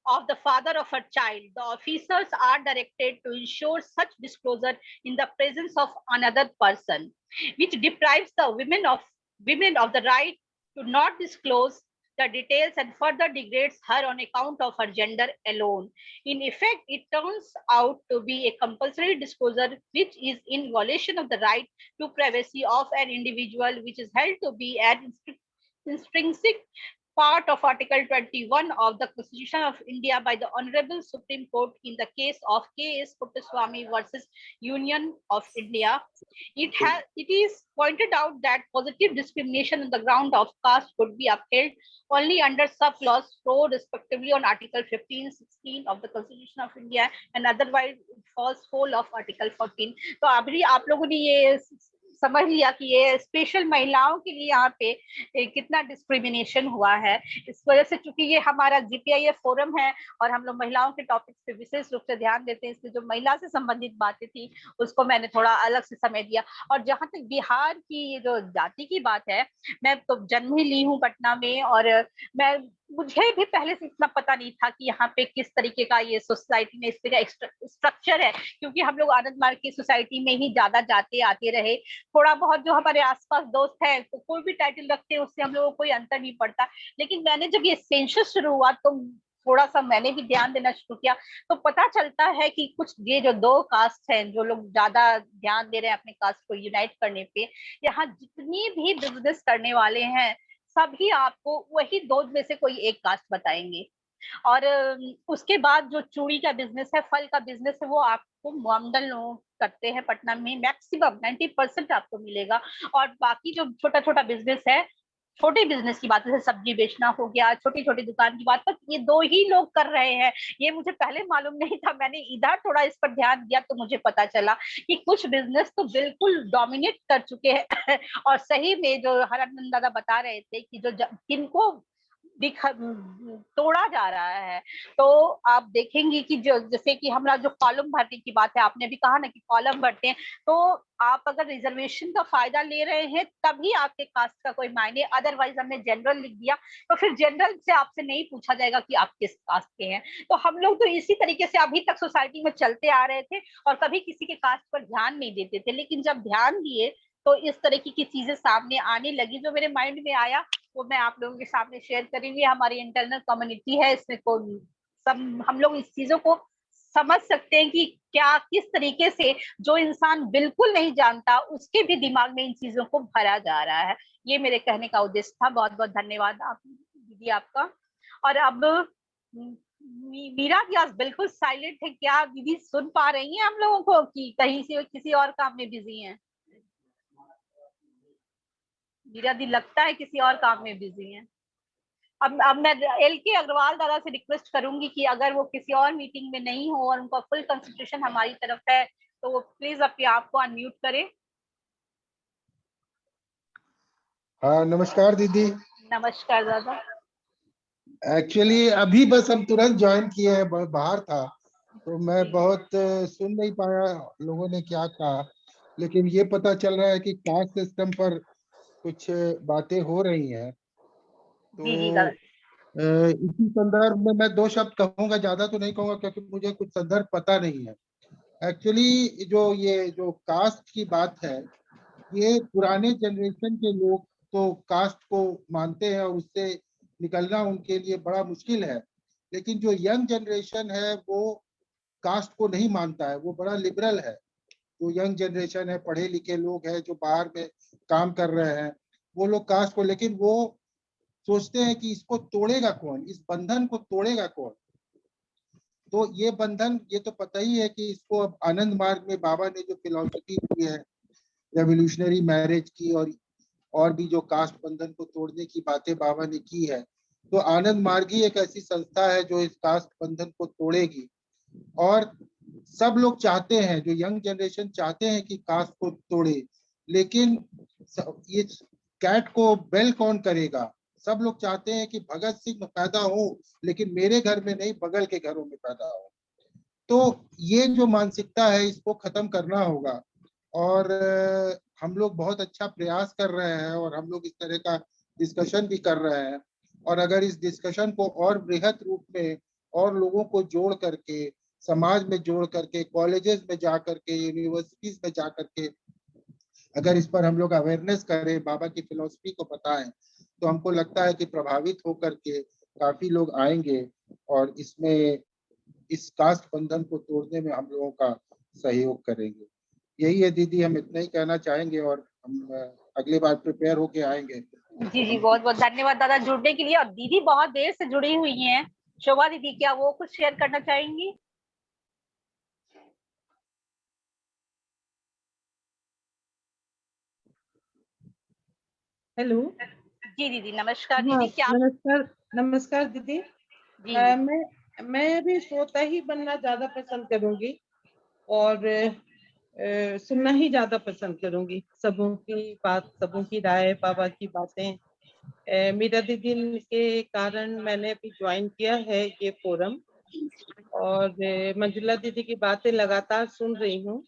of the father of her child, the officers are directed to ensure such disclosure in the presence of another person, which deprives the women of the right to not disclose the details and further degrades her on account of her gender alone. In effect, it turns out to be a compulsory disclosure which is in violation of the right to privacy of an individual, which is held to be an intrinsic part of Article 21 of the Constitution of India by the Honorable Supreme Court in the case of K.S. Puttaswamy versus Union of India. It is pointed out that positive discrimination on the ground of caste could be upheld only under subclause 4 respectively on Article 15, 16 of the Constitution of India, and otherwise it falls whole of Article 14. तो अभी आप लोगों ने ये समझ लिया कि ये स्पेशल महिलाओं के लिए यहाँ पे कितना डिस्क्रिमिनेशन हुआ है। इस वजह से चूंकि ये हमारा GPIF फोरम है और हम लोग महिलाओं के टॉपिक्स पे विशेष रूप से ध्यान देते हैं, इसलिए जो महिला से संबंधित बातें थी उसको मैंने थोड़ा अलग से समय दिया। और जहां तक बिहार की जो जाति की बात है, मैं तो जन्म ही ली हूँ पटना में, और मुझे भी पहले से इतना पता नहीं था कि यहाँ पे किस तरीके का ये सोसाइटी में इस तरह का स्ट्रक्चर है, क्योंकि हम लोग आनंद मार्ग की सोसाइटी में ही ज्यादा जाते आते रहे। थोड़ा बहुत जो हमारे आसपास दोस्त हैं तो कोई भी टाइटल रखते हैं, उससे हम लोगों को कोई अंतर नहीं पड़ता। लेकिन मैंने जब ये सेंसस शुरू हुआ तो थोड़ा सा मैंने भी ध्यान देना शुरू किया, तो पता चलता है कि कुछ ये जो 2 कास्ट हैं जो लोग ज्यादा ध्यान दे रहे हैं अपने कास्ट को यूनाइट करने पे, यहाँ जितनी भी बिजनेस करने वाले हैं सभी आपको वही 2 में से कोई एक कास्ट बताएंगे। और उसके बाद जो चूड़ी का बिजनेस है, फल का बिजनेस है, वो आपको मोमडन लोग करते हैं पटना में, मैक्सिमम 90% आपको मिलेगा। और बाकी जो छोटा छोटा बिजनेस है, छोटे बिजनेस की बात है, सब्जी बेचना हो गया, छोटी छोटी दुकान की बात, पर ये 2 ही लोग कर रहे हैं। ये मुझे पहले मालूम नहीं था, मैंने इधर थोड़ा इस पर ध्यान दिया तो मुझे पता चला कि कुछ बिजनेस तो बिल्कुल डोमिनेट कर चुके हैं। और सही में जो हरनंद दादा बता रहे थे कि जो किनको तोड़ा जा रहा है, तो आप देखेंगे कि जो जैसे कि हमारा जो कॉलम भरने की बात है, आपने भी कहा ना कि कॉलम भरते हैं, तो आप अगर रिजर्वेशन का फायदा ले रहे हैं तभी आपके कास्ट का कोई मायने, अदरवाइज हमने जनरल लिख दिया तो फिर जनरल से आपसे नहीं पूछा जाएगा कि आप किस कास्ट के हैं। तो हम लोग तो इसी तरीके से अभी तक सोसाइटी में चलते आ रहे थे और कभी किसी के कास्ट पर ध्यान नहीं देते थे, लेकिन जब ध्यान दिए तो इस तरह की चीजें सामने आने लगी। जो मेरे माइंड में आया वो मैं आप लोगों के सामने शेयर करेंगे। हमारी इंटरनल कम्युनिटी है, इसमें को सब हम लोग इस चीजों को समझ सकते हैं कि क्या किस तरीके से जो इंसान बिल्कुल नहीं जानता उसके भी दिमाग में इन चीजों को भरा जा रहा है। ये मेरे कहने का उद्देश्य था। बहुत बहुत धन्यवाद आप दीदी आपका। और अब मीरा जी आज बिल्कुल साइलेंट है, क्या दीदी सुन पा रही हैं हम लोगों को कि कहीं से किसी और काम में बिजी हैं? मीरा दी लगता है किसी और काम में बिजी हैं। अब मैं LK अग्रवाल दादा से रिक्वेस्ट करूंगी कि अगर वो किसी और मीटिंग में नहीं हो और उनका फुल कंसंट्रेशन हमारी तरफ है तो वो प्लीज अपने आप को अनम्यूट करें। हाँ नमस्कार दीदी। नमस्कार दादा। एक्चुअली अभी बस हम तुरंत ज्वाइन किए हैं, बाहर था तो मैं बहुत सुन नहीं पाया लोगों ने क्या कहा, लेकिन ये पता चल रहा है कि कास्ट सिस्टम पर कुछ बातें हो रही हैं। तो इसी संदर्भ में मैं 2 शब्द कहूंगा, ज्यादा तो नहीं कहूंगा क्योंकि मुझे कुछ संदर्भ पता नहीं है। एक्चुअली जो कास्ट की बात है, ये पुराने जनरेशन के लोग तो कास्ट को मानते हैं और उससे निकलना उनके लिए बड़ा मुश्किल है, लेकिन जो यंग जनरेशन है वो कास्ट को नहीं मानता है, वो बड़ा लिबरल है। जो यंग जनरेशन है, पढ़े लिखे लोग हैं जो बाहर में काम कर रहे हैं, वो लोग कास्ट को, लेकिन वो सोचते हैं कि इसको तोड़ेगा कौन, इस बंधन को तोड़ेगा कौन। तो ये बंधन, ये तो पता ही है कि इसको अब आनंद मार्ग में बाबा ने जो फिलॉसफी की है रेवोल्यूशनरी मैरिज की और भी जो कास्ट बंधन को तोड़ने की बातें बाबा ने की है, तो आनंद मार्गी एक ऐसी संस्था है जो इस कास्ट बंधन को तोड़ेगी। और सब लोग चाहते हैं, जो यंग जनरेशन चाहते हैं कि कास्ट को तोड़े, लेकिन ये कैट को बेल कौन करेगा? सब लोग चाहते हैं कि भगत सिंह पैदा हो, लेकिन मेरे घर में नहीं, बगल के घरों में पैदा हो। तो ये जो मानसिकता है, इसको खत्म करना होगा। और हम लोग बहुत अच्छा प्रयास कर रहे हैं, और हम लोग इस तरह का डिस्कशन भी कर रहे हैं। और अगर इस डिस्कशन को और बृहद रूप में और लोगों को जोड़ करके, समाज में जोड़ करके, कॉलेजेस में जा करके, यूनिवर्सिटीज में जा करके अगर इस पर हम लोग अवेयरनेस करें, बाबा की फिलॉसफी को बताएं, तो हमको लगता है कि प्रभावित होकर के काफी लोग आएंगे और इसमें इस कास्ट बंधन को तोड़ने में हम लोगों का सहयोग करेंगे। यही है दीदी, हम इतना ही कहना चाहेंगे, और हम अगली बार प्रिपेयर होके आएंगे। जी जी, बहुत बहुत धन्यवाद दादा जुड़ने के लिए। और दीदी बहुत देर से जुड़ी हुई हैं, शोभा दीदी, क्या वो कुछ शेयर करना चाहेंगी? हेलो। जी दीदी, नमस्कार हाँ, दीदी, क्या नमस्कार। नमस्कार दीदी। जी मैं भी श्रोता ही बनना ज्यादा पसंद करूंगी, और सुनना ही ज्यादा पसंद करूंगी, सबों की बात, सबों की राय, बाबा की बातें। मीरा दीदी के कारण मैंने अभी ज्वाइन किया है ये फोरम, और मंजुला दीदी की बातें लगातार सुन रही हूँ।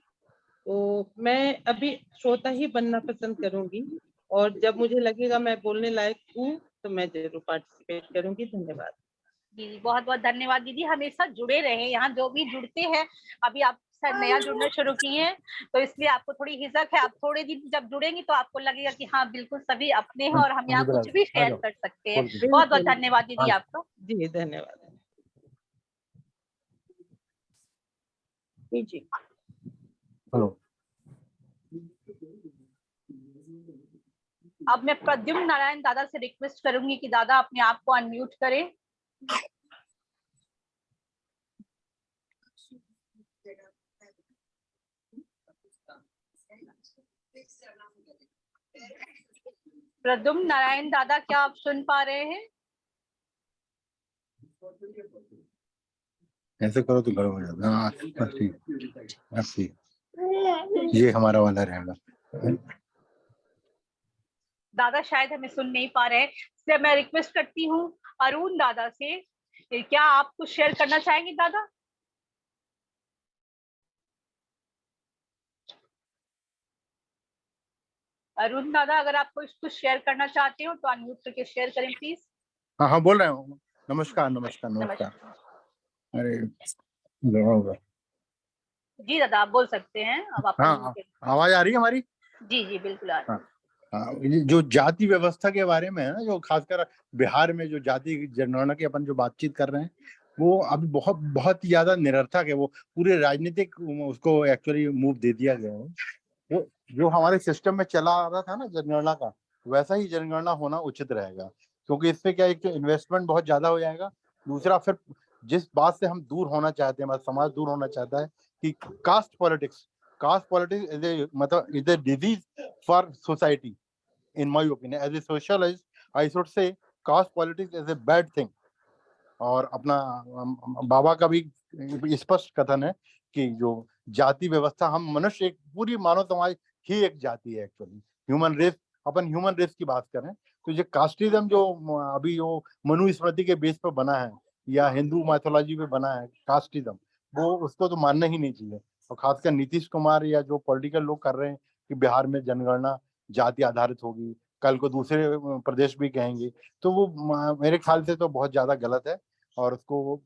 तो मैं अभी श्रोता ही बनना पसंद करूंगी, और जब मुझे लगेगा मैं बोलने लायक हूँ तो मैं जरूर पार्टिसिपेट करूंगी। धन्यवाद। जी, बहुत बहुत धन्यवाद दीदी। हमेशा जुड़े रहे, यहाँ जो भी जुड़ते हैं, अभी आप नया जुड़ना शुरू किए हैं तो इसलिए आपको थोड़ी हिचक है। आप थोड़े दिन जब जुड़ेंगी तो आपको लगेगा कि हाँ बिल्कुल सभी अपने हैं और हम यहाँ कुछ भी शेयर कर सकते हैं। बहुत बहुत धन्यवाद दीदी आपका। जी धन्यवाद। जी हेलो। अब मैं प्रद्युम्न नारायण दादा से रिक्वेस्ट करूंगी कि दादा अपने आप को अनम्यूट करें। प्रद्युम्न नारायण दादा, क्या आप सुन पा रहे हैं? ऐसे करो तो गड़बड़ हो जाता है। हाँ, बस ठीक, बस ठीक। ये हमारा वाला रहेगा। दादा शायद हमें सुन नहीं पा रहे हैं, इसलिए मैं रिक्वेस्ट करती हूँ अरुण दादा से, क्या आप कुछ शेयर करना चाहेंगे दादा? अरुण दादा, अगर आप कुछ शेयर करना चाहते हो तो अनम्यूट करके शेयर करें प्लीज। हाँ हाँ, बोल रहे हूँ। नमस्कार नमस्कार नमस्कार। अरे गड़बड़ होगा। जी दादा, आप बोल सकते हैं, अब आप हाँ, unmute आवाज आ रही है हमारी? जी जी बिल्कुल आ रही है। हाँ, ये जो जाति व्यवस्था के बारे में है ना, जो खासकर बिहार में जो जाति जनगणना की अपन जो बातचीत कर रहे हैं, वो अभी बहुत बहुत ही ज्यादा निरर्थक है। वो पूरे राजनीतिक उसको एक्चुअली मूव दे दिया गया है। वो जो हमारे सिस्टम में चला आ रहा था ना जनगणना का, वैसा ही जनगणना होना उचित रहेगा, क्योंकि इससे क्या, एक तो इन्वेस्टमेंट बहुत ज्यादा हो जाएगा, दूसरा फिर जिस बात से हम दूर होना चाहते हैं, हमारा समाज दूर होना चाहता है कि कास्ट पॉलिटिक्स इज ए मतलब is a disease for society. In my opinion, as a socialist, I should say caste politics is a bad thing. और अपना बाबा का भी स्पष्ट कथन है कि जो जाति व्यवस्था, हम मनुष्य, एक पूरी मानव समाज ही एक जाति है एक्चुअली, ह्यूमन रेस। अपन ह्यूमन रेस की बात करें तो ये कास्टिज्म जो अभी जो मनुस्मृति के बेस पर बना है या हिंदू माइथोलॉजी पे बना है कास्टिज्म, वो उसको तो मानना ही नहीं चाहिए। और खासकर नीतीश कुमार या जो पॉलिटिकल लोग कर रहे हैं कि बिहार में जनगणना जाति आधारित होगी, कल को दूसरे प्रदेश भी कहेंगे, तो वो मेरे ख्याल से तो बहुत ज्यादा गलत है। और उसको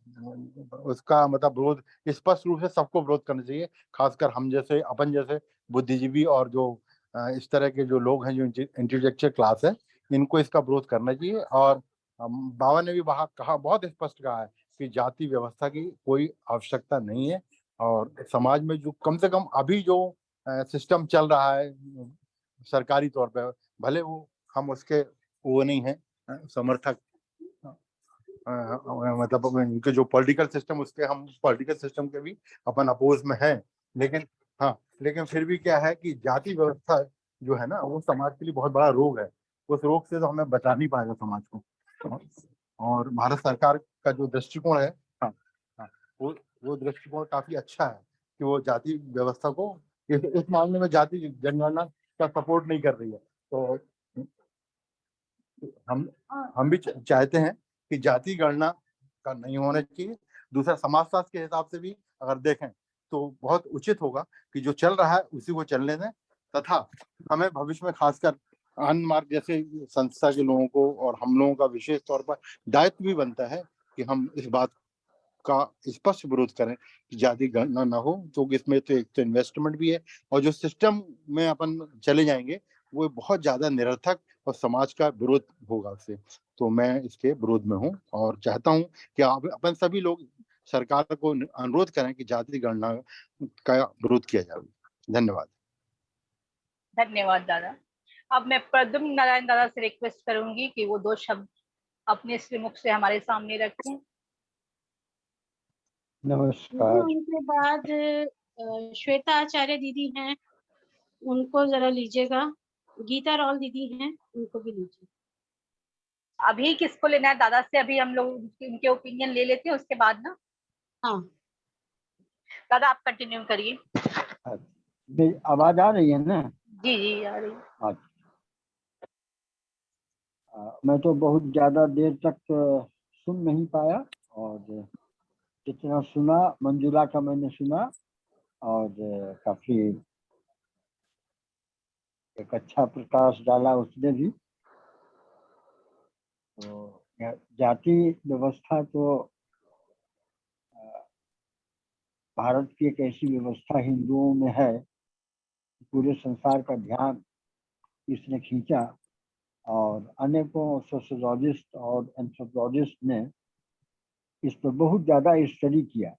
उसका मतलब विरोध स्पष्ट रूप से सबको विरोध करना चाहिए, खासकर हम जैसे, अपन जैसे बुद्धिजीवी और जो इस तरह के जो लोग हैं, जो इंटेलेक्चुअल क्लास है, इनको इसका विरोध करना चाहिए। और बाबा ने भी कहा, बहुत स्पष्ट कहा है कि जाति व्यवस्था की कोई आवश्यकता नहीं है। और समाज में जो कम से कम अभी जो सिस्टम चल रहा है सरकारी तौर पे, भले वो हम उसके वो नहीं है समर्थक, मतलब इनके जो पॉलिटिकल सिस्टम, उसके हम पॉलिटिकल सिस्टम के भी अपन अपोज में हैं, लेकिन हाँ, लेकिन फिर भी क्या है कि जाति व्यवस्था जो है ना, वो समाज के लिए बहुत बड़ा रोग है। उस रोग से तो हमें बचा नहीं पाएगा समाज को। और भारत सरकार का जो दृष्टिकोण है, हाँ हाँ, वो दृष्टिकोण काफी अच्छा है कि वो जाति व्यवस्था को इस मामले में जाति जनगणना का सपोर्ट नहीं कर रही है। तो हम भी चाहते हैं कि जाति गणना का नहीं होना चाहिए। दूसरा, समाजशास्त्र के हिसाब से भी अगर देखें तो बहुत उचित होगा कि जो चल रहा है उसी को चलने दें, तथा हमें भविष्य में खासकर अनमार्क जैसे संस्था के लोगों को और हम लोगों का विशेष तौर पर दायित्व भी बनता है कि हम इस बात का स्पष्ट विरोध करें कि जाति गणना ना हो, क्योंकि इसमें तो एक तो इन्वेस्टमेंट भी है और जो सिस्टम में अपन चले जाएंगे वो बहुत ज्यादा निरर्थक और समाज का विरोध होगा उससे। तो मैं इसके विरोध में हूँ और चाहता हूँ कि अपन सभी लोग सरकार को अनुरोध करें कि जाति गणना का विरोध किया जाए। धन्यवाद। धन्यवाद दादा। अब मैं प्रद्युम्न नारायण दादा से रिक्वेस्ट करूंगी कि वो 2 शब्द अपने श्रीमुख से हमारे सामने रखें। नमस्कार। उनके बाद श्वेता आचार्य दीदी हैं, उनको जरा लीजिएगा। गीता रॉल दीदी हैं, उनको भी लीजिए। अभी किसको लेना है दादा से? अभी हम लोग उनके ओपिनियन ले लेते हैं, उसके बाद ना। हाँ दादा आप कंटिन्यू करिए। आवाज आ रही है ना? जी जी आ रही। मैं तो बहुत ज्यादा देर तक सुन नहीं पाया, और जितना सुना मंजुला का मैंने सुना, और काफी एक अच्छा प्रकाश डाला उसने भी। तो जाति व्यवस्था तो भारत की एक ऐसी व्यवस्था हिंदुओं में है, पूरे संसार का ध्यान इसने खींचा, और अनेकों सोशियोलॉजिस्ट और एंथ्रोपोलॉजिस्ट ने इस पर बहुत ज्यादा स्टडी किया।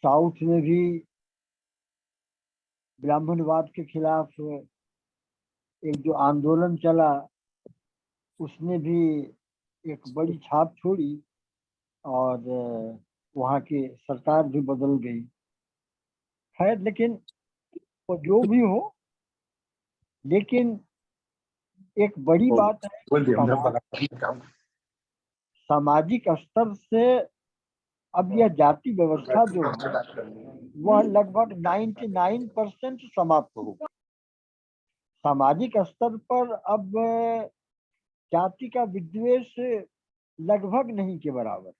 साउथ में भी ब्राह्मणवाद के खिलाफ एक जो आंदोलन चला, उसने भी एक बड़ी छाप छोड़ी, और वहाँ की सरकार भी बदल गई। खैर, लेकिन वो जो भी हो, लेकिन एक बड़ी बात है, सामाजिक स्तर से अब यह जाति व्यवस्था जो है वह लगभग 99% समाप्त हो गई। सामाजिक स्तर पर अब जाति का विद्वेष लगभग नहीं के बराबर।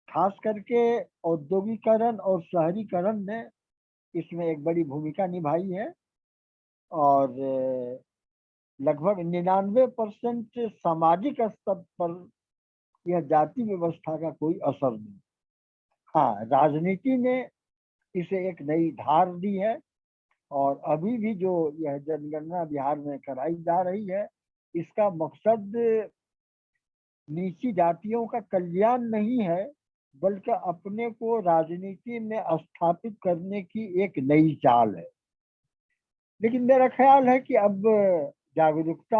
खास करके औद्योगिकरण और शहरीकरण ने इसमें एक बड़ी भूमिका निभाई है, और लगभग 99% सामाजिक स्तर पर यह जाति व्यवस्था का कोई असर नहीं। हाँ, राजनीति ने इसे एक नई धार दी है, और अभी भी जो यह जनगणना बिहार में कराई जा रही है, इसका मकसद नीची जातियों का कल्याण नहीं है, बल्कि अपने को राजनीति में स्थापित करने की एक नई चाल है। लेकिन मेरा ख्याल है कि अब जागरूकता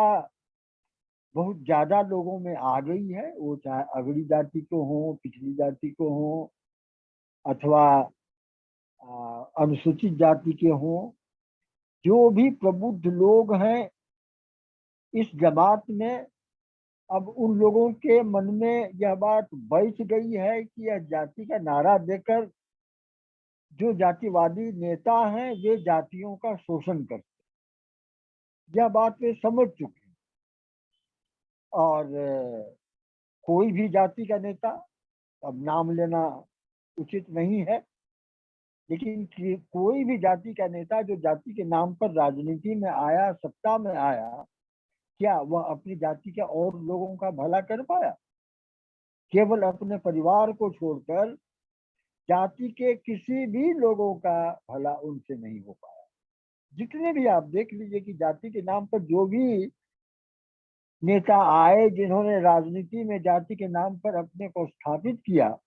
बहुत ज्यादा लोगों में आ गई है, वो चाहे अगड़ी जाति को हो, पिछड़ी जाति को हो, अथवा अनुसूचित जाति के हो। जो भी प्रबुद्ध लोग हैं इस जमात में, अब उन लोगों के मन में यह बात बैठ गई है कि यह जाति का नारा देकर जो जातिवादी नेता हैं वे जातियों का शोषण करते हैं। यह बात वे समझ चुके हैं, और कोई भी जाति का नेता, अब नाम लेना उचित नहीं है, लेकिन कोई भी जाति का नेता जो जाति के नाम पर राजनीति में आया, सत्ता में आया, क्या वह अपनी जाति के और लोगों का भला कर पाया? केवल अपने परिवार को छोड़कर जाति के किसी भी लोगों का भला उनसे नहीं हो पाया। जितने भी आप देख लीजिए कि जाति के नाम पर जो भी नेता आए, जिन्होंने राजनीति में जाति के नाम पर अपने को स्थापित किया,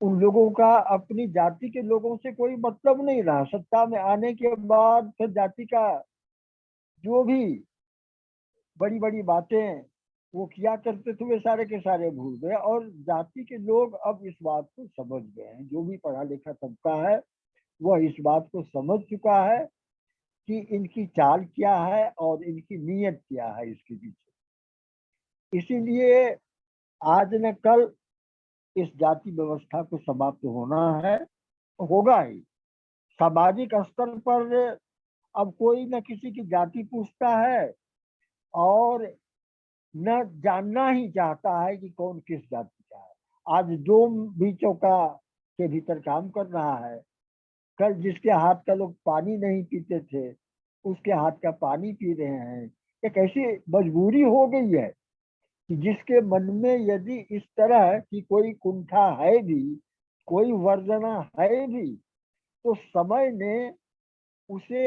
उन लोगों का अपनी जाति के लोगों से कोई मतलब नहीं रहा। सत्ता में आने के बाद फिर जाति का जो भी बड़ी बड़ी बातें वो किया करते थे वे सारे के सारे भूल गए, और जाति के लोग अब इस बात को समझ गए हैं। जो भी पढ़ा लिखा तबका है वह इस बात को समझ चुका है कि इनकी चाल क्या है और इनकी नीयत क्या है इसके पीछे। इसीलिए आज न कल इस जाति व्यवस्था को समाप्त होना है, होगा ही। सामाजिक स्तर पर अब कोई न किसी की जाति पूछता है और न जानना ही चाहता है कि कौन किस जाति का है। आज जो भी चौका के भीतर काम कर रहा है, कल जिसके हाथ का लोग पानी नहीं पीते थे उसके हाथ का पानी पी रहे हैं। एक ऐसी मजबूरी हो गई है कि जिसके मन में यदि इस तरह की कोई कुंठा है भी, कोई वर्जना है भी, तो समय ने उसे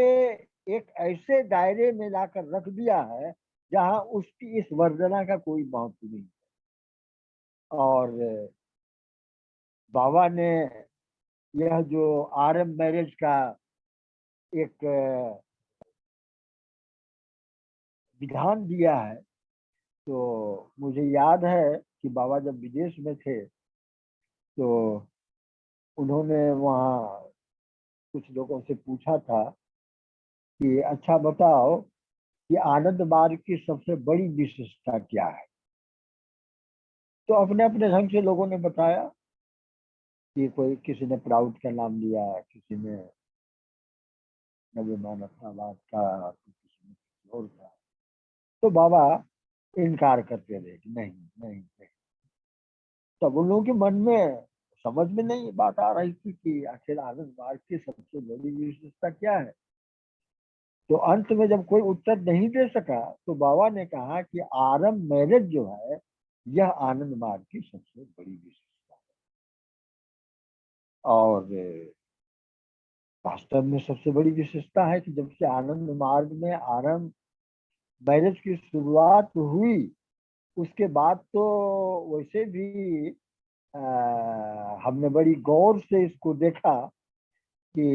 एक ऐसे दायरे में लाकर रख दिया है जहां उसकी इस वर्जना का कोई महत्व नहीं। और बाबा ने यह जो आरएम मैरिज का एक विधान दिया है, तो मुझे याद है कि बाबा जब विदेश में थे तो उन्होंने वहाँ कुछ लोगों से पूछा था कि अच्छा बताओ कि आनंद मार्ग की सबसे बड़ी विशेषता क्या है। तो अपने अपने ढंग से लोगों ने बताया कि कोई किसी ने प्राउड का नाम लिया, किसी ने नवी मानवतावाद का, किसी ने किसी और का। तो बाबा इनकार करते रहे कि नहीं नहीं नहीं। तब उन लोगों के मन में समझ में नहीं बात आ रही थी कि आखिर आनंद मार्ग की सबसे बड़ी विशेषता क्या है। तो अंत में जब कोई उत्तर नहीं दे सका तो बाबा ने कहा कि आरएम मैरिज जो है यह आनंद मार्ग की सबसे बड़ी विशेषता है। और वास्तव में सबसे बड़ी विशेषता है कि जब से आनंद मार्ग में आरएम मैरिज की शुरुआत हुई उसके बाद तो वैसे भी हमने बड़ी गौर से इसको देखा कि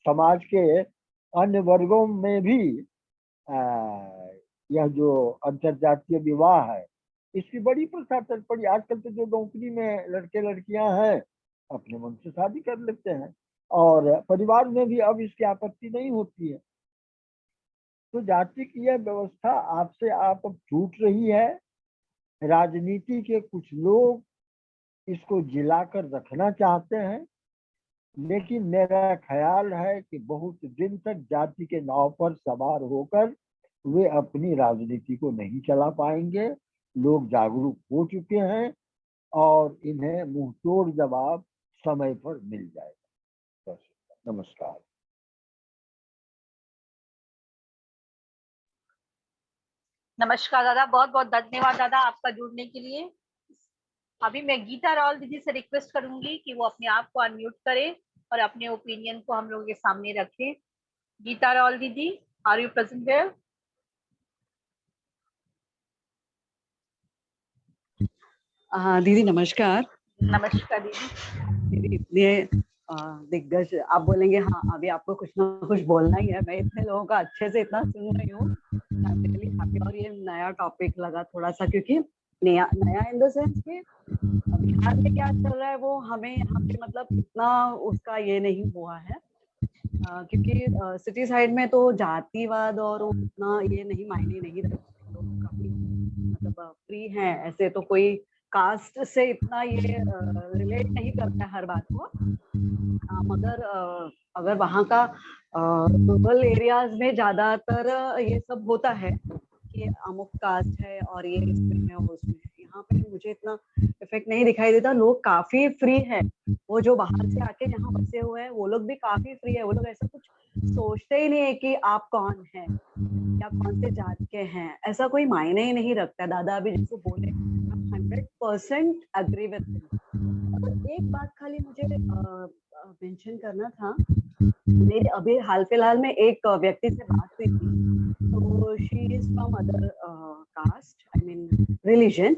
समाज के अन्य वर्गों में भी यह जो अंतरजातीय विवाह है इसकी बड़ी प्रथा चल पड़ी। आजकल तो जो नौकरी में लड़के लड़कियां हैं अपने मन से शादी कर लेते हैं और परिवार में भी अब इसकी आपत्ति नहीं होती है। तो जाति की यह व्यवस्था आपसे आप अब छूट रही है। राजनीति के कुछ लोग इसको जिलाकर रखना चाहते हैं, लेकिन मेरा ख्याल है कि बहुत दिन तक जाति के नाव पर सवार होकर वे अपनी राजनीति को नहीं चला पाएंगे। लोग जागरूक हो चुके हैं और इन्हें मुंहतोड़ जवाब समय पर मिल जाएगा। नमस्कार। नमस्कार दादा, बहुत बहुत धन्यवाद दादा आपका जुड़ने के लिए। अभी मैं गीता रावल दीदी से रिक्वेस्ट करूंगी कि वो अपने आप को अनम्यूट करें और अपने ओपिनियन को हम लोगों के सामने रखें। गीता रावल दीदी, आर यू प्रेजेंट देयर? दीदी नमस्कार। नमस्कार दीदी। दीदी इतने दिग्गज, आप बोलेंगे हाँ अभी आपको कुछ ना कुछ बोलना ही है। मैं इतने लोगों का अच्छे से इतना सुन रही हूँ और ये नया टॉपिक लगा थोड़ा सा, क्योंकि नया इन द सेंस कि बिहार में क्या चल रहा है वो हमें यहाँ पे मतलब इतना उसका ये नहीं हुआ है, क्योंकि सिटी साइड में तो जातिवाद और उतना ये नहीं मायने नहीं रखते लोग, काफी मतलब फ्री हैं ऐसे, तो कोई कास्ट से इतना ये रिलेट नहीं करता है हर बात को। मगर अगर वहाँ का रूरल एरियाज में ज्यादातर ये सब होता है कि अमुक कास्ट है और ये इसमें है और उसमें है। यहाँ पे मुझे इतना इफेक्ट नहीं दिखाई देता, लोग काफी फ्री है। वो जो बाहर से आके यहाँ बसे हुए हैं वो लोग भी काफी फ्री है। वो लोग ऐसा कुछ सोचते ही नहीं है कि आप कौन हैं या कौन से जात के हैं, ऐसा कोई मायने ही नहीं रखता। दादा अभी जिसको बोले 100% अग्री विद हिम। एक बात खाली मुझे मेंशन करना था, मेरे अभी हाल फिलहाल में एक व्यक्ति से बात हुई थी, तो she is from other caste, I mean religion,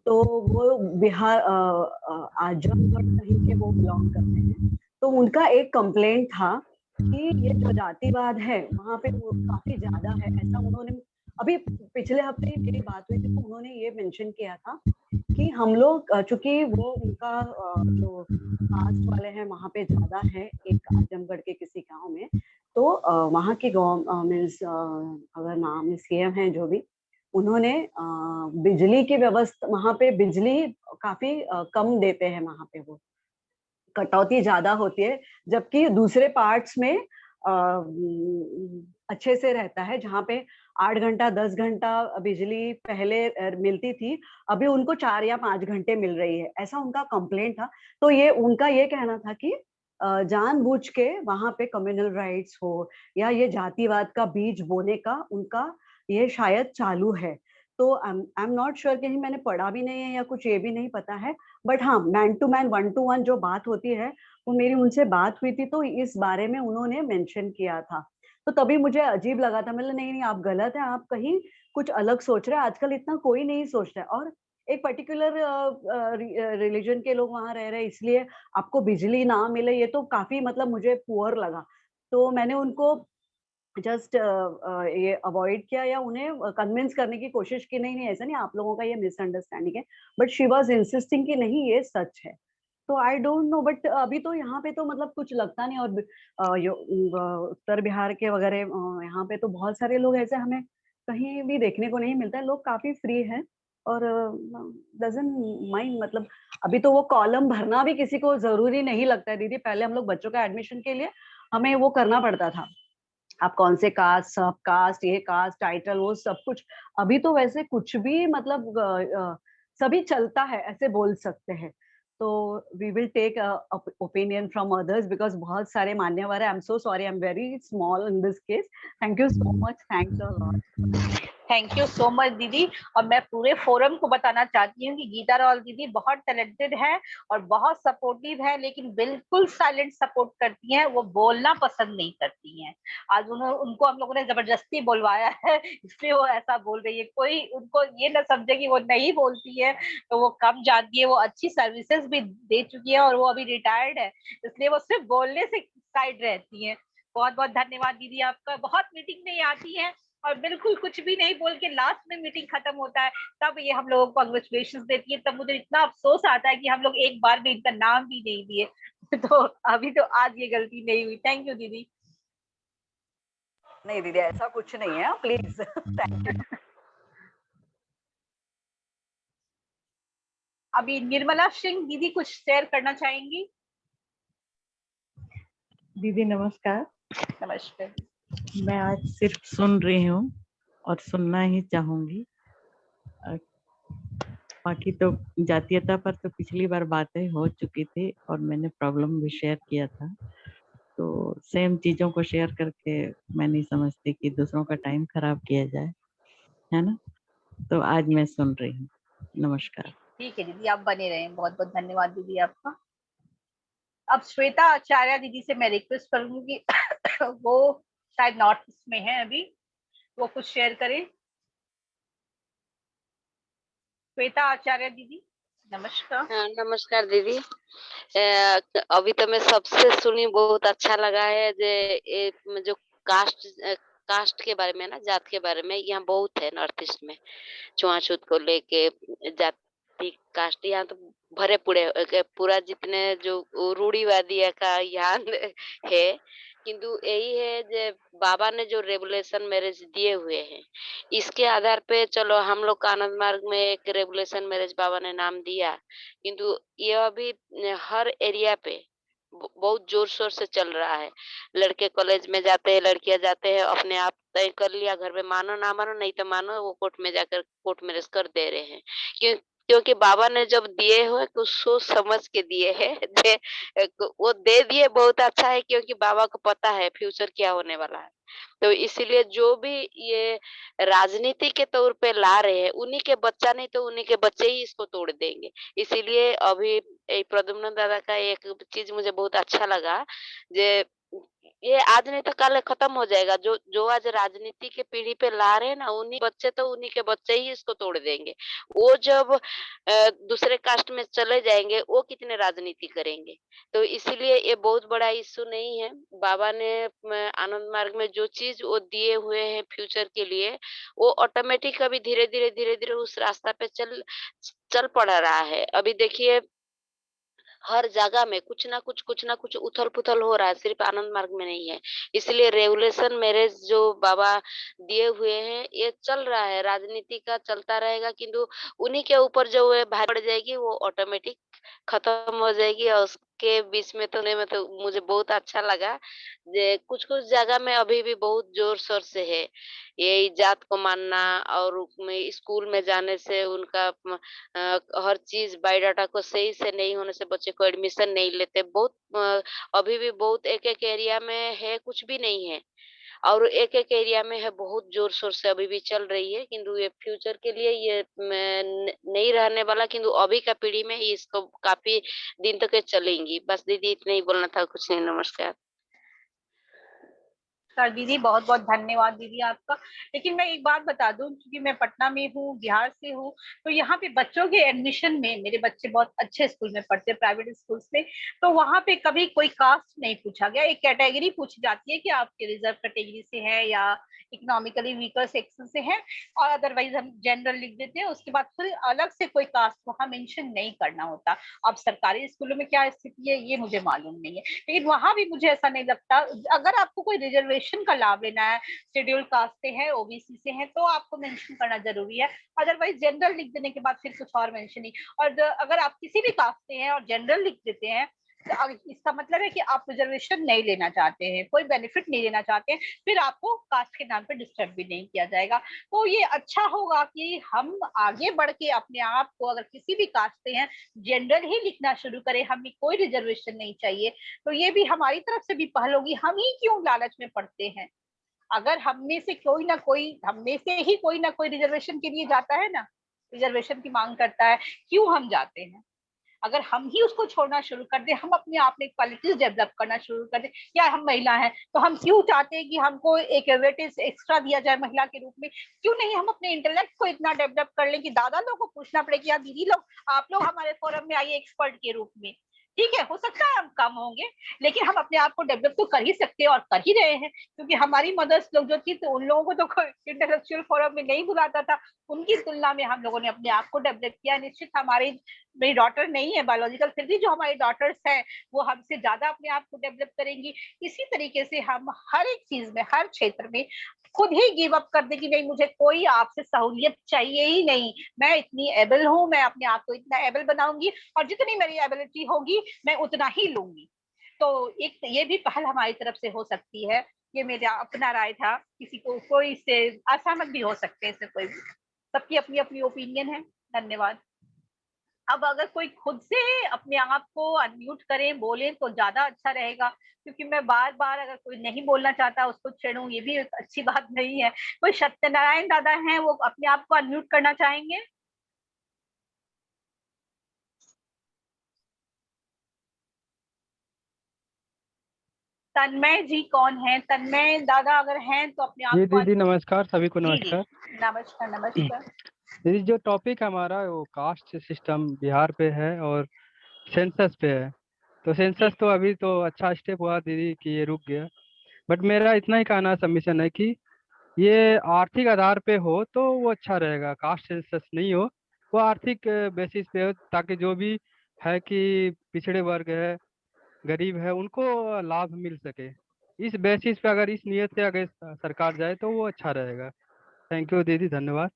तो वो बिहार आजमगढ़ कहीं के वो बिलोंग करते हैं। तो उनका एक कंप्लेंट था कि ये जो जातिवाद है वहाँ पे वो काफी ज्यादा है, ऐसा उन्होंने अभी पिछले हफ्ते मेरी बात हुई थी तो उन्होंने ये मेंशन किया था कि हम लोग चूंकि वो उनका जो कास्ट वाले हैं वहाँ पे ज्यादा है एक आजमगढ़ के किसी गांव में, तो वहाँ के मीन्स अगर नाम सीएम हैं जो भी, उन्होंने बिजली की व्यवस्था वहाँ पे बिजली काफी कम देते हैं, वहाँ पे वो कटौती ज्यादा होती है, जबकि दूसरे पार्ट्स में अच्छे से रहता है, जहाँ पे 8 घंटा 10 घंटा बिजली पहले मिलती थी, अभी उनको 4 या 5 घंटे मिल रही है, ऐसा उनका कंप्लेंट था। तो ये उनका ये कहना था कि जानबूझ के वहां पे कम्युनल राइट्स हो या ये जातिवाद का बीज बोने का उनका ये शायद चालू है। तो आई एम नॉट श्योर, कहीं मैंने पढ़ा भी नहीं है या कुछ ये भी नहीं पता है, बट हाँ मैन टू मैन 1 to 1 जो बात होती है वो मेरी उनसे बात हुई थी, तो इस बारे में उन्होंने मेंशन किया था। तो तभी मुझे अजीब लगा था, मतलब नहीं नहीं आप गलत है, आप कहीं कुछ अलग सोच रहे हैं, आजकल इतना कोई नहीं सोचता है, और एक पर्टिकुलर रिलीजन के लोग वहां रह रहे हैं इसलिए आपको बिजली ना मिले, ये तो काफी मतलब मुझे पुअर लगा। तो मैंने उनको जस्ट ये अवॉइड किया या उन्हें कन्विंस करने की कोशिश की, नहीं नहीं ऐसा नहीं, आप लोगों का ये मिसअंडरस्टैंडिंग है, बट शी वाज इंसिस्टिंग कि नहीं ये सच है। तो आई डोंट नो, बट अभी तो यहाँ पे तो मतलब कुछ लगता नहीं, और उत्तर बिहार के वगैरह यहाँ पे तो बहुत सारे लोग ऐसे हमें कहीं भी देखने को नहीं मिलता है, लोग काफी फ्री हैं और डजंट माइंड, मतलब अभी तो वो कॉलम भरना भी किसी को जरूरी नहीं लगता है दीदी। पहले हम लोग बच्चों का एडमिशन के लिए हमें वो करना पड़ता था, आप कौन से कास्ट, सब कास्ट, ये कास्ट, टाइटल, वो सब कुछ। अभी तो वैसे कुछ भी मतलब सभी चलता है ऐसे बोल सकते हैं। तो we will take opinion from others, because बहुत सारे मान्यवर है। I am so sorry, I am very small in this case. Thank you so much, thanks a lot. Thank you so much दीदी। और मैं पूरे फोरम को बताना चाहती हूँ कि गीता रावल दीदी बहुत टैलेंटेड है और बहुत सपोर्टिव है, लेकिन बिल्कुल साइलेंट सपोर्ट करती हैं, वो बोलना पसंद नहीं करती हैं। आज उनको हम लोगों ने जबरदस्ती बुलवाया है, इसलिए वो ऐसा बोल रही है। कोई उनको ये ना समझे कि वो नहीं बोलती है, तो वो कम जानती है, वो अच्छी सर्विसेज भी दे चुकी है और वो अभी रिटायर्ड है, इसलिए वो सिर्फ बोलने से साइड रहती है। बहुत बहुत धन्यवाद दीदी आपका। बहुत मीटिंग में आती है और बिल्कुल कुछ भी नहीं बोल के लास्ट में मीटिंग खत्म होता है, तब ये हम लोगों को कांग्रेचुलेशंस देती है। तब मुझे इतना अफसोस आता है कि हम लोग एक बार भी इनका नाम भी नहीं दिए। तो अभी तो आज ये गलती नहीं हुई। थैंक यू दीदी। नहीं दीदी ऐसा कुछ नहीं है, प्लीज। Thank you. अभी निर्मला सिंह दीदी कुछ शेयर करना चाहेंगी। दीदी नमस्कार। नमस्ते। मैं आज सिर्फ सुन रही हूँ और सुनना ही चाहूंगी। बाकी तो जातीयता पर तो पिछली बार बातें हो चुकी थी और मैंने प्रॉब्लम भी शेयर किया था, तो सेम चीजों को शेयर करके मैं नहीं समझती कि दूसरों का टाइम खराब किया जाए, है ना। तो आज मैं सुन रही हूँ। नमस्कार। ठीक है दीदी, आप बने रहें। बहुत बहुत धन्यवाद दीदी आपका। अब श्वेता आचार्य दीदी से मैं रिक्वेस्ट करूंगी, वो शायद नॉर्थ ईस्ट में है अभी, वो कुछ शेयर करें। श्वेता आचार्य दीदी नमस्कार। हाँ, नमस्कार दीदी। अभी तो मैं सबसे सुनी, बहुत अच्छा लगा है जो कास्ट के बारे में ना, जात के बारे में, यहाँ बहुत है नॉर्थ ईस्ट में छुआछूत को लेके, जाति कास्ट यहाँ तो भरे पूरा जितने जो रूढ़िवादी का यहाँ है। किंतु यही है जो बाबा ने जो रेगुलेशन मैरिज दिए हुए हैं, इसके आधार पे चलो हम लोग का आनंद मार्ग में एक रेगुलेशन मैरिज बाबा ने नाम दिया, किंतु ये अभी हर एरिया पे बहुत जोर शोर से चल रहा है। लड़के कॉलेज में जाते हैं, लड़कियां जाते हैं, अपने आप तय कर लिया घर में, मानो ना मानो, नहीं तो मानो, वो कोर्ट में जाकर कोर्ट मैरिज कर दे रहे हैं। क्योंकि बाबा ने जब दिए हुए कुछ सोच समझ के दिए हैं, वो दे दिए, बहुत अच्छा है, क्योंकि बाबा को पता है फ्यूचर क्या होने वाला है। तो इसीलिए जो भी ये राजनीति के तौर पे ला रहे हैं, उन्हीं के बच्चा नहीं तो उन्हीं के बच्चे ही इसको तोड़ देंगे। इसीलिए अभी प्रद्युम्न दादा का एक चीज मुझे बहुत अच्छा लगा, जे ये आज नहीं तो कल खत्म हो जाएगा। जो आज राजनीति के पीढ़ी पे ला रहे हैं ना, उन्हीं बच्चे तो उन्हीं के बच्चे ही इसको तोड़ देंगे। वो जब दूसरे कास्ट में चले जाएंगे, वो कितने राजनीति करेंगे। तो इसीलिए ये बहुत बड़ा इश्यू नहीं है। बाबा ने आनंद मार्ग में जो चीज वो दिए हुए हैं फ्यूचर के लिए, वो ऑटोमेटिक अभी धीरे धीरे उस रास्ता पे चल पड़ रहा है। अभी देखिए हर जगह में कुछ ना कुछ उथल-पुथल हो रहा है, सिर्फ आनंद मार्ग में नहीं है। इसलिए रेगुलेशन मैरिज जो बाबा दिए हुए हैं, ये चल रहा है, राजनीति का चलता रहेगा, किंतु उन्हीं के ऊपर जो है भारी पड़ जाएगी, वो ऑटोमेटिक खत्म हो जाएगी। और उसके बीच में तो मुझे बहुत अच्छा लगा, जे कुछ-कुछ जगह में अभी भी बहुत जोर-शोर से है। ये जात को मानना और में स्कूल में जाने से उनका हर चीज बायोडाटा को सही से नहीं होने से बच्चे को एडमिशन नहीं लेते। बहुत अभी भी बहुत एक-एक एरिया में है कुछ भी नहीं है, और एक-एक एरिया में है बहुत जोर-शोर से अभी भी चल रही है। किंतु ये फ्यूचर के लिए ये नहीं रहने वाला, किंतु अभी का पीढ़ी में इसको काफ़ी दिन तक ये चलेंगी। बस दीदी इतना ही बोलना था, कुछ नहीं। नमस्कार। नमस्कार दीदी, बहुत बहुत धन्यवाद दीदी आपका। लेकिन मैं एक बात बता दूं, क्योंकि मैं पटना में हूँ, बिहार से हूँ, तो यहाँ पे बच्चों के एडमिशन में, मेरे बच्चे बहुत अच्छे स्कूल में पढ़ते हैं, प्राइवेट स्कूल्स में, तो वहाँ पे कभी कोई कास्ट नहीं पूछा गया। एक कैटेगरी पूछी जाती है कि आपके रिजर्व कैटेगरी से है या इकोनॉमिकली वीकर सेक्शन से है, और अदरवाइज हम जनरल लिख देते हैं। उसके बाद फिर अलग से कोई कास्ट वहाँ मेंशन नहीं करना होता। अब सरकारी स्कूलों में क्या स्थिति है ये मुझे मालूम नहीं है, लेकिन वहां भी मुझे ऐसा नहीं लगता। अगर आपको कोई रिजर्वेशन का लाभ लेना है, शेड्यूल कास्ट से है, ओबीसी से है, तो आपको मेंशन करना जरूरी है। अदरवाइज जनरल लिख देने के बाद फिर कुछ और मेंशन नहीं। और अगर आप किसी भी कास्ट से हैं और जनरल लिख देते हैं, तो इसका मतलब है कि आप रिजर्वेशन नहीं लेना चाहते हैं, कोई बेनिफिट नहीं लेना चाहते हैं, फिर आपको कास्ट के नाम पे डिस्टर्ब भी नहीं किया जाएगा। तो ये अच्छा होगा कि हम आगे बढ़ के अपने आप को, अगर किसी भी कास्ट से हैं, जनरल ही लिखना शुरू करें, हमें कोई रिजर्वेशन नहीं चाहिए। तो ये भी हमारी तरफ से भी पहल होगी। हम ही क्यों लालच में पड़ते हैं? अगर हम में से कोई ना कोई रिजर्वेशन के लिए जाता है ना, रिजर्वेशन की मांग करता है, क्यों हम जाते हैं? अगर हम ही उसको छोड़ना शुरू कर दे, हम अपने आप में क्वालिटीज डेवलप करना शुरू कर दे। या हम महिला हैं तो हम क्यों चाहते हैं कि हमको एक वेटेज एक्स्ट्रा दिया जाए महिला के रूप में? क्यों नहीं हम अपने इंटेलेक्ट को इतना डेवलप कर लें कि दादा लोग को पूछना पड़े कि यार दीदी लोग, आप लोग हमारे फोरम में आइए एक्सपर्ट के रूप में। ठीक है, हो सकता है हम कम होंगे, लेकिन हम अपने आप को डेवलप तो कर ही सकते हैं और कर ही रहे हैं। क्योंकि हमारी मदर्स लोग जो थी, तो उन लोगों को तो कोई इंटेलेक्चुअल फोरम में नहीं बुलाता था, उनकी तुलना में हम लोगों ने अपने आप को डेवलप किया। निश्चित मेरी डॉटर नहीं है बायोलॉजिकल, फिर भी जो हमारी डॉटर्स हैं वो हमसे ज्यादा अपने आप को डेवलप करेंगी। इसी तरीके से हम हर एक चीज में, हर क्षेत्र में खुद ही गिव अप कर दे कि नहीं, मुझे कोई आपसे सहूलियत चाहिए ही नहीं, मैं इतनी एबल हूँ, मैं अपने आप को इतना एबल बनाऊंगी और जितनी मेरी एबिलिटी होगी मैं उतना ही लूंगी। तो एक ये भी पहल हमारी तरफ से हो सकती है। ये मेरा अपना राय था, किसी को कोई इससे असहमत भी हो सकते हैं, इससे कोई भी, सबकी अपनी अपनी ओपिनियन है। धन्यवाद। अब अगर कोई खुद से अपने आप को अनम्यूट करें, बोले तो ज्यादा अच्छा रहेगा, क्योंकि मैं बार बार अगर कोई नहीं बोलना चाहता उसको छेड़ूं, ये भी एक अच्छी बात नहीं है। कोई सत्यनारायण दादा हैं, वो अपने आप को अनम्यूट करना चाहेंगे? तन्मय जी कौन है? तन्मय दादा अगर हैं तो अपने आप जी को दीदी नमस्कार, सभी को जी जी, नमस्कार। नमस्कार नमस्कार। दीदी जो टॉपिक हमारा वो कास्ट सिस्टम बिहार पे है और सेंसस पे है। तो सेंसस तो अभी तो अच्छा स्टेप हुआ दीदी कि ये रुक गया, बट मेरा इतना ही कहना सबमिशन है कि ये आर्थिक आधार पे हो तो वो अच्छा रहेगा। कास्ट सेंसस नहीं हो, वो आर्थिक बेसिस पे हो, ताकि जो भी है कि पिछड़े वर्ग है, गरीब है, उनको लाभ मिल सके। इस बेसिस पे अगर इस नियत से अगर सरकार जाए तो वो अच्छा रहेगा। थैंक यू दीदी, धन्यवाद।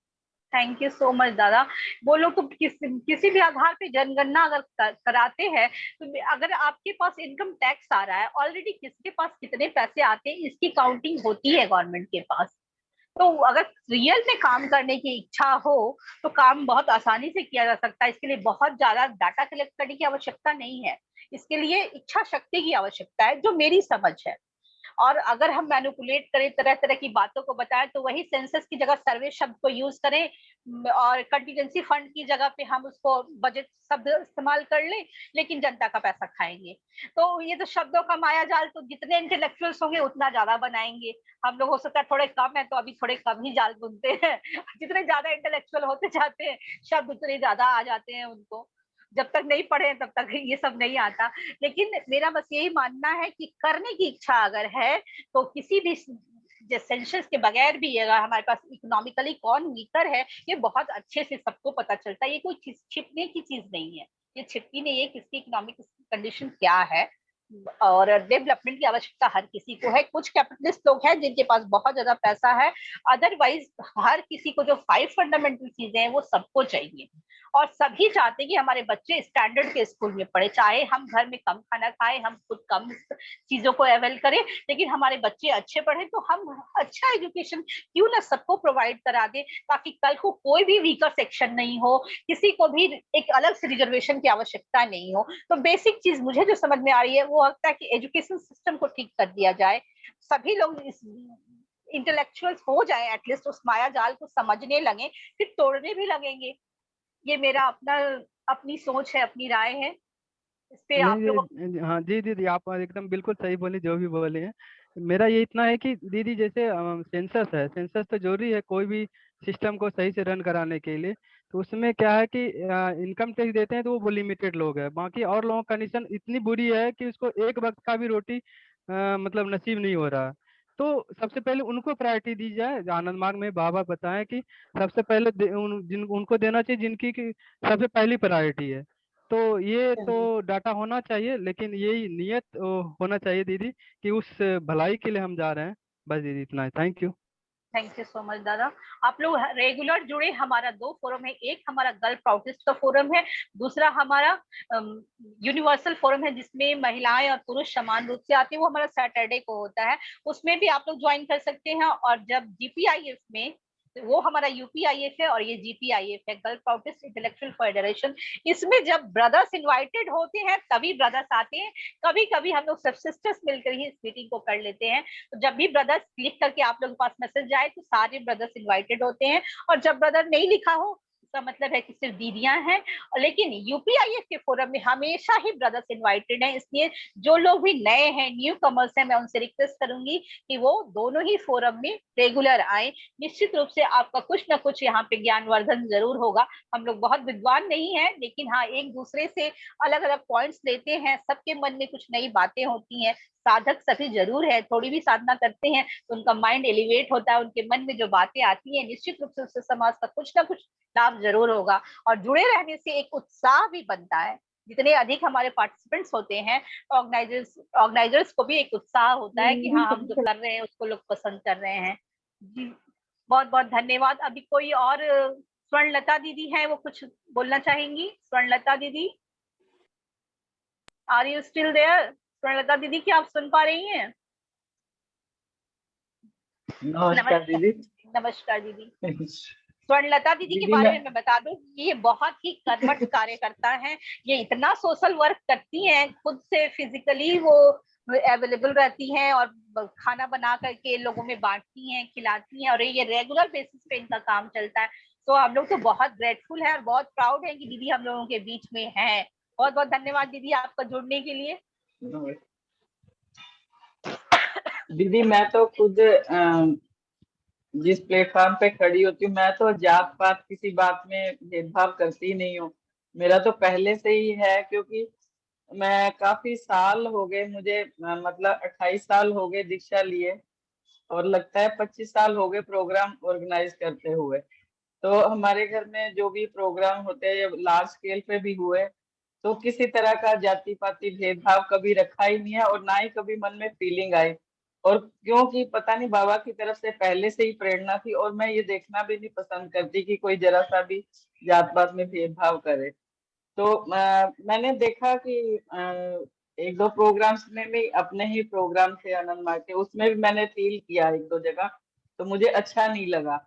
थैंक यू सो मच दादा। वो लोग तो किसी भी आधार पे जनगणना अगर कराते हैं, तो अगर आपके पास इनकम टैक्स आ रहा है ऑलरेडी, किसके पास कितने पैसे आते हैं इसकी काउंटिंग होती है गवर्नमेंट के पास। तो अगर रियल में काम करने की इच्छा हो तो काम बहुत आसानी से किया जा सकता है। इसके लिए बहुत ज्यादा डाटा कलेक्ट करने की आवश्यकता नहीं है, इसके लिए इच्छा शक्ति की आवश्यकता है, जो मेरी समझ है। और अगर हम मैनिपुलेट करें, तरह तरह की बातों को बताएं, तो वही सेंसस की जगह सर्वे शब्द को यूज करें, और कंटीजेंसी फंड की जगह पे हम उसको बजट शब्द इस्तेमाल कर ले, लेकिन जनता का पैसा खाएंगे। तो ये तो शब्दों का माया जाल, तो जितने इंटेलेक्चुअल्स होंगे उतना ज्यादा बनाएंगे। हम लोग हो सकता है थोड़े कम है तो अभी थोड़े कम ही जाल बुनते हैं। जितने ज्यादा इंटेलेक्चुअल होते जाते हैं शब्द उतने ज्यादा आ जाते हैं उनको। जब तक नहीं पढ़े तब तक ये सब नहीं आता। लेकिन मेरा बस यही मानना है कि करने की इच्छा अगर है तो किसी भी सेंसस के बगैर भी अगर हमारे पास इकोनॉमिकली कौन वीकर है ये बहुत अच्छे से सबको पता चलता है। ये कोई छिपने की चीज नहीं है, ये छिपती नहीं है किसकी इकोनॉमिक कंडीशन क्या है। और डेवलपमेंट की आवश्यकता हर किसी को है। कुछ कैपिटलिस्ट लोग हैं जिनके पास बहुत ज्यादा पैसा है, अदरवाइज हर किसी को जो 5 फंडामेंटल चीजें हैं वो सबको चाहिए। और सभी चाहते हैं कि हमारे बच्चे स्टैंडर्ड के स्कूल में पढ़े, चाहे हम घर में कम खाना खाएं, हम खुद कम चीजों को अवेल करें, लेकिन हमारे बच्चे अच्छे पढ़े तो हम अच्छा एजुकेशन क्यों ना सबको प्रोवाइड करा दे, ताकि कल को कोई भी वीकर सेक्शन नहीं हो, किसी को भी एक अलग से रिजर्वेशन की आवश्यकता नहीं हो। तो बेसिक चीज मुझे जो समझ में आ रही है वो लगता है कि एजुकेशन सिस्टम को ठीक कर दिया जाए, सभी लोग इस इंटेलेक्चुअल्स हो जाए, एटलीस्ट उस माया जाल को समझने लगे, फिर तोड़ने भी लगेंगे। ये मेरा अपनी सोच है, अपनी राय है। इस पे आप लोग। हाँ जी दीदी, आप एकदम बिल्कुल सही बोली जो भी बोले हैं। मेरा ये इतना है कि दीदी जैसे सेंसस है, सेंसस तो जरूरी है कोई भी सिस्टम को सही से रन कराने के लिए। तो उसमें क्या है कि इनकम टैक्स देते हैं तो वो लिमिटेड लोग हैं, बाकी और लोगों का कंडीशन इतनी बुरी है कि उसको एक वक्त का भी रोटी मतलब नसीब नहीं हो रहा। तो सबसे पहले उनको प्रायोरिटी दी जाए। आनंद मार्ग में बाबा बताएं कि सबसे पहले उनको देना चाहिए जिनकी की सबसे पहली प्रायोरिटी है। तो ये तो डाटा होना चाहिए, लेकिन यही नियत होना चाहिए दीदी कि उस भलाई के लिए हम जा रहे हैं। बस दीदी इतना है, thank you. Thank you so much दादा। आप लोग रेगुलर जुड़े। हमारा 2 फोरम है, एक हमारा गर्ल प्रोटेस्ट का फोरम है, दूसरा हमारा यूनिवर्सल फोरम है जिसमें महिलाएं और पुरुष समान रूप से आते हैं। वो हमारा सैटरडे को होता है, उसमें भी आप लोग ज्वाइन कर सकते हैं। और जब जीपीआईएफ में, वो हमारा यूपीआईएफ है और ये जीपीआईएफ है, गर्ल प्रोटेस्ट इंटेलेक्चुअल फेडरेशन। इसमें जब ब्रदर्स इन्वाइटेड होते हैं तभी ब्रदर्स आते हैं। कभी कभी हम लोग सब सिस्टर्स मिलकर ही इस मीटिंग को कर लेते हैं। तो जब भी ब्रदर्स लिख करके आप लोगों के पास मैसेज जाए तो सारे ब्रदर्स इन्वाइटेड होते हैं। और जब ब्रदर नहीं लिखा हो इसका मतलब है कि सिर्फ दीदियां हैं। लेकिन यूपीआईएफ के फोरम में हमेशा ही ब्रदर्स इन्वाइटेड हैं, इसलिए जो लोग भी नए हैं, न्यू कमर्स हैं, मैं उनसे रिक्वेस्ट करूंगी कि वो दोनों ही फोरम में रेगुलर आए। निश्चित रूप से आपका कुछ ना कुछ यहाँ पे ज्ञानवर्धन जरूर होगा। हम लोग बहुत विद्वान नहीं है, लेकिन हाँ एक दूसरे से अलग अलग पॉइंट्स लेते हैं, सबके मन में कुछ नई बातें होती हैं। साधक सभी जरूर है, थोड़ी भी साधना करते हैं तो उनका माइंड एलिवेट होता है, उनके मन में जो बातें आती हैं निश्चित रूप से उससे समाज का कुछ ना कुछ लाभ जरूर होगा। और जुड़े रहने से एक उत्साह भी बनता है। जितने अधिक हमारे पार्टिसिपेंट्स होते हैं, ऑर्गेनाइजर्स को भी एक उत्साह होता है कि हाँ हम जो कर रहे हैं उसको लोग पसंद कर रहे हैं। जी बहुत बहुत धन्यवाद। अभी कोई और स्वर्णलता दीदी है, वो कुछ बोलना चाहेंगी? स्वर्णलता दीदी, are you still there? Swarnalata दीदी, क्या आप सुन पा रही हैं? नमस्कार दीदी। नमस्कार दीदी। स्वर्णलता दीदी के बारे में मैं बता दूं, ये बहुत ही कर्मठ कार्यकर्ता हैं। ये इतना सोशल वर्क करती हैं, खुद से फिजिकली वो अवेलेबल रहती हैं और खाना बना करके लोगों में बांटती हैं, खिलाती हैं, और ये रेगुलर बेसिस पे इनका काम चलता है। तो हम लोग तो बहुत ग्रेटफुल है और बहुत प्राउड है कि दीदी हम लोगों के बीच में है। बहुत बहुत धन्यवाद दीदी आपका जुड़ने के लिए। दीदी मैं तो खुद जिस प्लेटफॉर्म पे खड़ी होती हूँ, मैं तो जात पात किसी बात में भेदभाव करती नहीं हूँ। मेरा तो पहले से ही है, क्योंकि मैं काफी साल हो गए मुझे, मतलब 28 साल हो गए दीक्षा लिए, और लगता है 25 साल हो गए प्रोग्राम ऑर्गेनाइज करते हुए। तो हमारे घर में जो भी प्रोग्राम होते हैं लार्ज स्केल पे भी हुए, तो किसी तरह का जाति पाति भेदभाव कभी रखा ही नहीं है, और ना ही कभी मन में फीलिंग आई। और क्योंकि पता नहीं बाबा की तरफ से पहले से ही प्रेरणा थी, और मैं ये देखना भी नहीं पसंद करती कि कोई जरा सा भी जात पात में भेदभाव करे। तो मैंने देखा कि एक दो प्रोग्राम्स में भी अपने ही प्रोग्राम थे आनंद मार्ग के, उसमें भी मैंने फील किया एक दो जगह, तो मुझे अच्छा नहीं लगा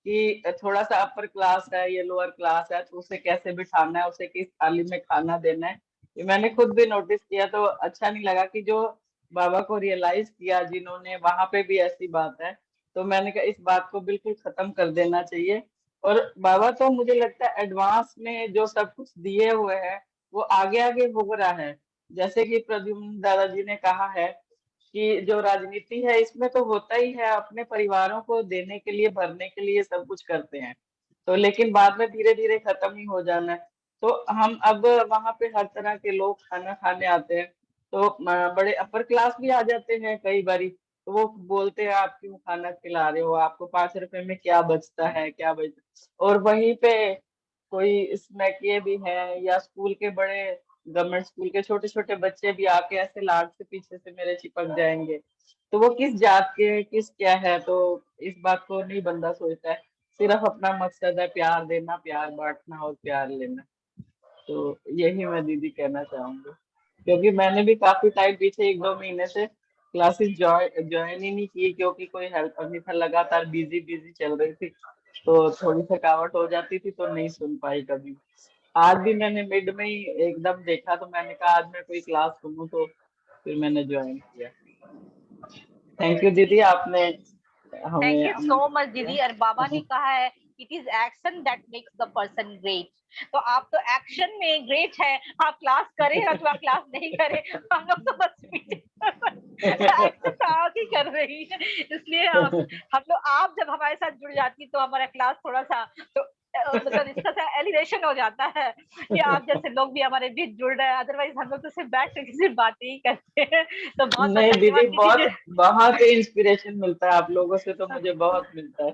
कि थोड़ा सा अपर क्लास है, ये लोअर क्लास है, तो उसे कैसे बिठाना है, उसे किस थाली में खाना देना है, ये मैंने खुद भी नोटिस किया। तो अच्छा नहीं लगा कि जो बाबा को रियलाइज किया जिन्होंने, वहां पे भी ऐसी बात है। तो मैंने कहा इस बात को बिल्कुल खत्म कर देना चाहिए, और बाबा तो मुझे लगता है एडवांस में जो सब कुछ दिए हुए हैं वो आगे आगे हो रहा है। जैसे कि प्रद्युम्न दादाजी ने कहा है कि जो राजनीति है इसमें तो होता ही है, अपने परिवारों को देने के लिए, भरने के लिए सब कुछ करते हैं, तो लेकिन बाद में धीरे धीरे खत्म ही हो जाना है। तो हम अब वहां पे हर तरह के लोग खाना खाने आते हैं, तो बड़े अपर क्लास भी आ जाते हैं कई बारी, तो वो बोलते हैं आप क्यों खाना खिला रहे हो, आपको 5 रुपए में क्या बचता है, क्या बचता। और वहीं पे कोई स्नैकिए भी है, या स्कूल के बड़े गवर्नमेंट स्कूल के छोटे छोटे बच्चे भी आके ऐसे लाड से पीछे से मेरे चिपक जाएंगे, तो वो किस जात के किस क्या है, तो इस बात को नहीं बंदा सोचता है। सिर्फ अपना मकसद है प्यार देना, प्यार बांटना और प्यार लेना। तो यही मैं दीदी कहना चाहूंगी, क्योंकि मैंने भी काफी टाइम पीछे 1-2 महीने से क्लासेस ज्वाइन ही नहीं की, क्योंकि कोई हेल्पर नहीं था, लगातार बिजी चल रही थी, तो थोड़ी थकावट हो जाती थी, तो नहीं सुन पाई कभी। आज भी मैंने मिड में ही एकदम देखा, तो मैंने कहा आज मैं कोई क्लास सुनूं, तो फिर मैंने ज्वाइन किया। थैंक यू दीदी, आपने हमें थैंक यू सो आमंत्रित मच किया। दीदी। और बाबा ने कहा है it is action that makes the person great. तो आप तो एक्शन में ग्रेट है, आप क्लास करें अथवा क्लास नहीं करें, हम लोग तो बस एक्शन तो आप ही कर रही है। इसलिए हम लोग, आप जब हमारे साथ जुड़ जाती तो हमारा क्लास थोड़ा सा तो मतलब इसका सा एलिवेशन हो जाता है कि आप जैसे लोग भी हमारे बीच जुड़ रहे हैं, अदरवाइज हम लोग तो सिर्फ बैठ कर किसी बातें ही करते हैं। तो बहुत नहीं धन्यवाद दीदी, बहुत दीदी। बहुत इंस्पिरेशन मिलता है आप लोगों से, तो मुझे बहुत मिलता है।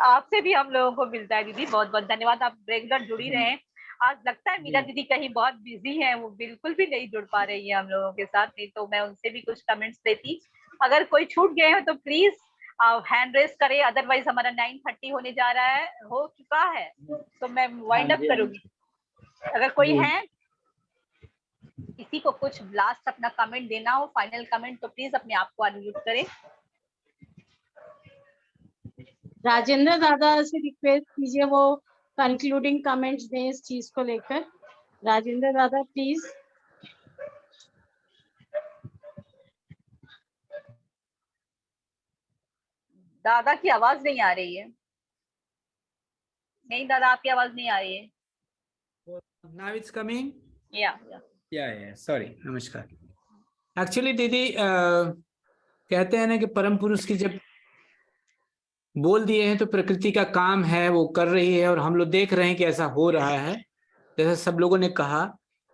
आपसे भी हम लोगों को मिलता है दीदी, बहुत बहुत धन्यवाद। आप रेगुलर जुड़ी रहे। आज लगता है मीरा दीदी कहीं बहुत बिजी हैं, वो बिल्कुल भी नहीं जुड़ पा रही है हम लोगों के साथ, नहीं तो मैं उनसे भी कुछ कमेंट्स देती। अगर कोई छूट गए हो तो प्लीज हैंड रेस करें, अदरवाइज हमारा 9:30 होने जा रहा है, हो चुका है, तो मैं वाइंड अप करूंगी। अगर कोई है किसी को कुछ लास्ट अपना कमेंट देना हो, फाइनल कमेंट, तो प्लीज अपने आप को अनम्यूट करें। राजेंद्र दादा से रिक्वेस्ट कीजिए वो कंक्लूडिंग कमेंट्स दें इस चीज को लेकर। राजेंद्र दादा प्लीज। दादा की आवाज नहीं आ रही है। नहीं दादा, आपकी आवाज नहीं आ रही है। Now it's coming. Yeah. Sorry. नमस्कार। एक्चुअली दीदी कहते हैं ना कि परम पुरुष की जब बोल दिए हैं तो प्रकृति का काम है, वो कर रही है, और हम लोग देख रहे हैं कि ऐसा हो रहा है जैसा सब लोगों ने कहा।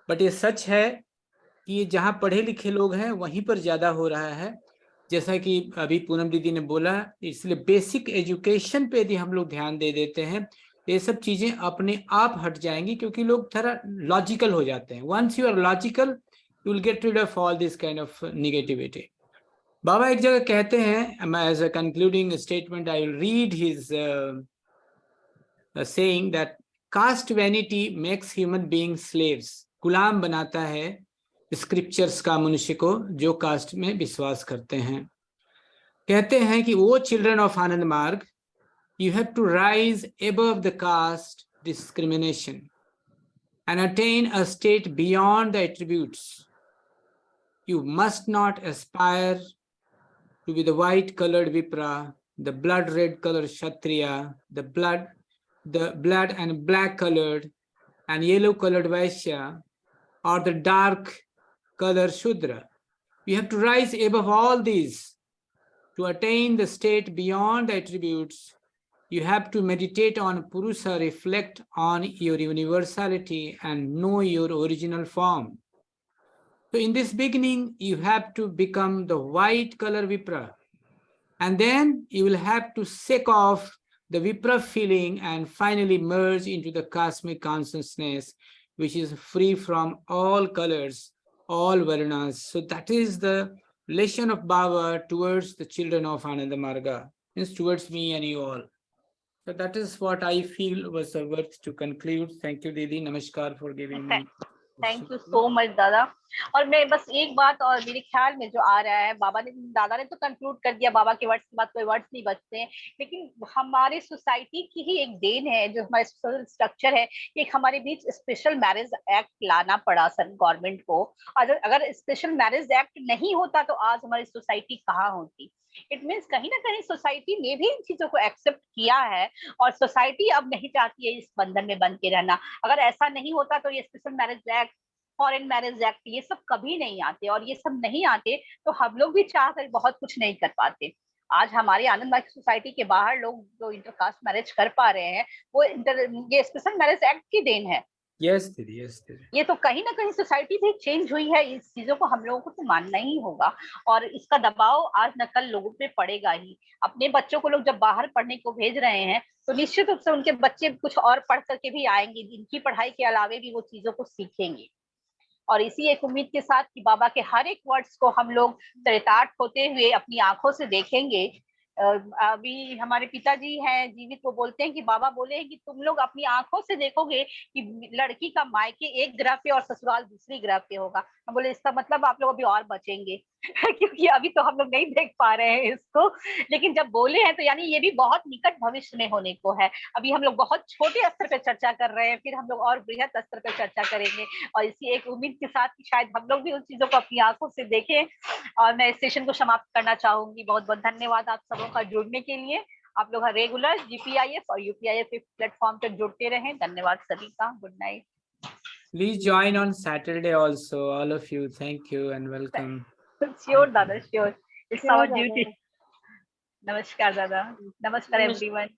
बट ये सच है कि ये जहाँ पढ़े लिखे लोग हैं वहीं पर ज्यादा हो रहा है, जैसा कि अभी पूनम दीदी ने बोला। इसलिए बेसिक एजुकेशन पे यदि हम लोग ध्यान दे देते हैं ये सब चीजें अपने आप हट जाएंगी, क्योंकि लोग थोड़ा लॉजिकल हो जाते हैं। Once you are logical you will get rid of all this kind of negativity. बाबा एक जगह कहते हैं, as a concluding statement I will read his saying that caste vanity makes human being slaves. गुलाम बनाता है स्क्रिप्चर्स का मनुष्य को जो कास्ट में विश्वास करते हैं। कहते हैं कि वो चिल्ड्रन ऑफ आनंद मार्ग, you have to rise above the caste discrimination and attain a state beyond the attributes. You must not aspire to be the white colored Vipra, the blood red colored Kshatriya, the blood and black colored and yellow colored Vaishya, or the dark colored Shudra. You have to rise above all these to attain the state beyond the attributes. You have to meditate on Purusha, reflect on your universality and know your original form. So in this beginning, you have to become the white color Vipra. And then you will have to shake off the Vipra feeling and finally merge into the cosmic consciousness, which is free from all colors, all varnas. So that is the relation of Baba towards the children of Ananda Marga, means towards me and you all. So that is what I feel was worth to conclude. Thank you, Didi. Namaskar for giving me. Thank you so much, Dada. और मैं बस एक बात और मेरे ख्याल में जो आ रहा है, दादा ने तो कंक्लूड कर दिया, बाबा के वर्ड्स के बाद कोई वर्ड्स नहीं बचते हैं, लेकिन हमारे सोसाइटी की ही एक देन है, जो हमारे सोशल स्ट्रक्चर है, एक हमारे बीच स्पेशल मैरिज एक्ट लाना पड़ा सर गवर्नमेंट को। अगर स्पेशल मैरिज एक्ट नहीं होता तो आज हमारी सोसाइटी कहाँ होती। इट मीन्स कहीं ना कहीं सोसाइटी ने भी इन चीजों को एक्सेप्ट किया है, और सोसाइटी अब नहीं चाहती है इस बंधन में बंध के रहना। अगर ऐसा नहीं होता तो ये special marriage act, foreign marriage act, ये सब कभी नहीं आते, और ये सब नहीं आते तो हम लोग भी चाह कर बहुत कुछ नहीं कर पाते। आज हमारे आनंदबाग सोसाइटी के बाहर लोग जो इंटरकास्ट मैरिज कर पा रहे हैं, वो ये स्पेशल मैरिज एक्ट की देन है। यस दीदी, यस दीदी। ये तो कहीं ना कहीं सोसाइटी भी चेंज हुई है, इस चीजों को हम लोगों को तो मानना ही होगा, और इसका दबाव आज न कल लोगों पे पड़ेगा ही। अपने बच्चों को लोग जब बाहर पढ़ने को भेज रहे हैं तो निश्चित रूप से उनके बच्चे कुछ और पढ़ करके भी आएंगे, इनकी पढ़ाई के अलावे भी वो चीजों को सीखेंगे। और इसी एक उम्मीद के साथ कि बाबा के हर एक वर्ड्स को हम लोग चरितार्थ होते हुए अपनी आंखों से देखेंगे। अभी हमारे पिताजी हैं जीवित, वो बोलते हैं कि बाबा बोले हैं कि तुम लोग अपनी आंखों से देखोगे कि लड़की का मायके एक ग्रह पे और ससुराल दूसरी ग्रह पे होगा। हम बोले इसका मतलब आप लोग अभी और बचेंगे क्योंकि अभी तो हम लोग नहीं देख पा रहे हैं इसको, लेकिन जब बोले हैं तो यानी ये भी बहुत निकट भविष्य में होने को है। अभी हम लोग बहुत छोटे स्तर पे चर्चा कर रहे हैं, फिर हम लोग और बृहद स्तर पे चर्चा करेंगे, और इसी एक उम्मीद के साथ कि शायद हम लोग भी उन चीजों को अपनी आंखों से देखें। और मैं इस सेशन को समाप्त करना चाहूंगी। बहुत बहुत धन्यवाद आप सबों का जुड़ने के लिए। आप लोग रेगुलर GPIF और UPIF के प्लेटफॉर्म पर जुड़ते रहें। धन्यवाद सभी का। Good night. Please join on Saturday also, all of you. Thank you and welcome. Sure दादा, श्योर, इट्स Sure, आवर दादा। ड्यूटी। नमस्कार दादा, नमस्कार नमस्कार। एवरीवन।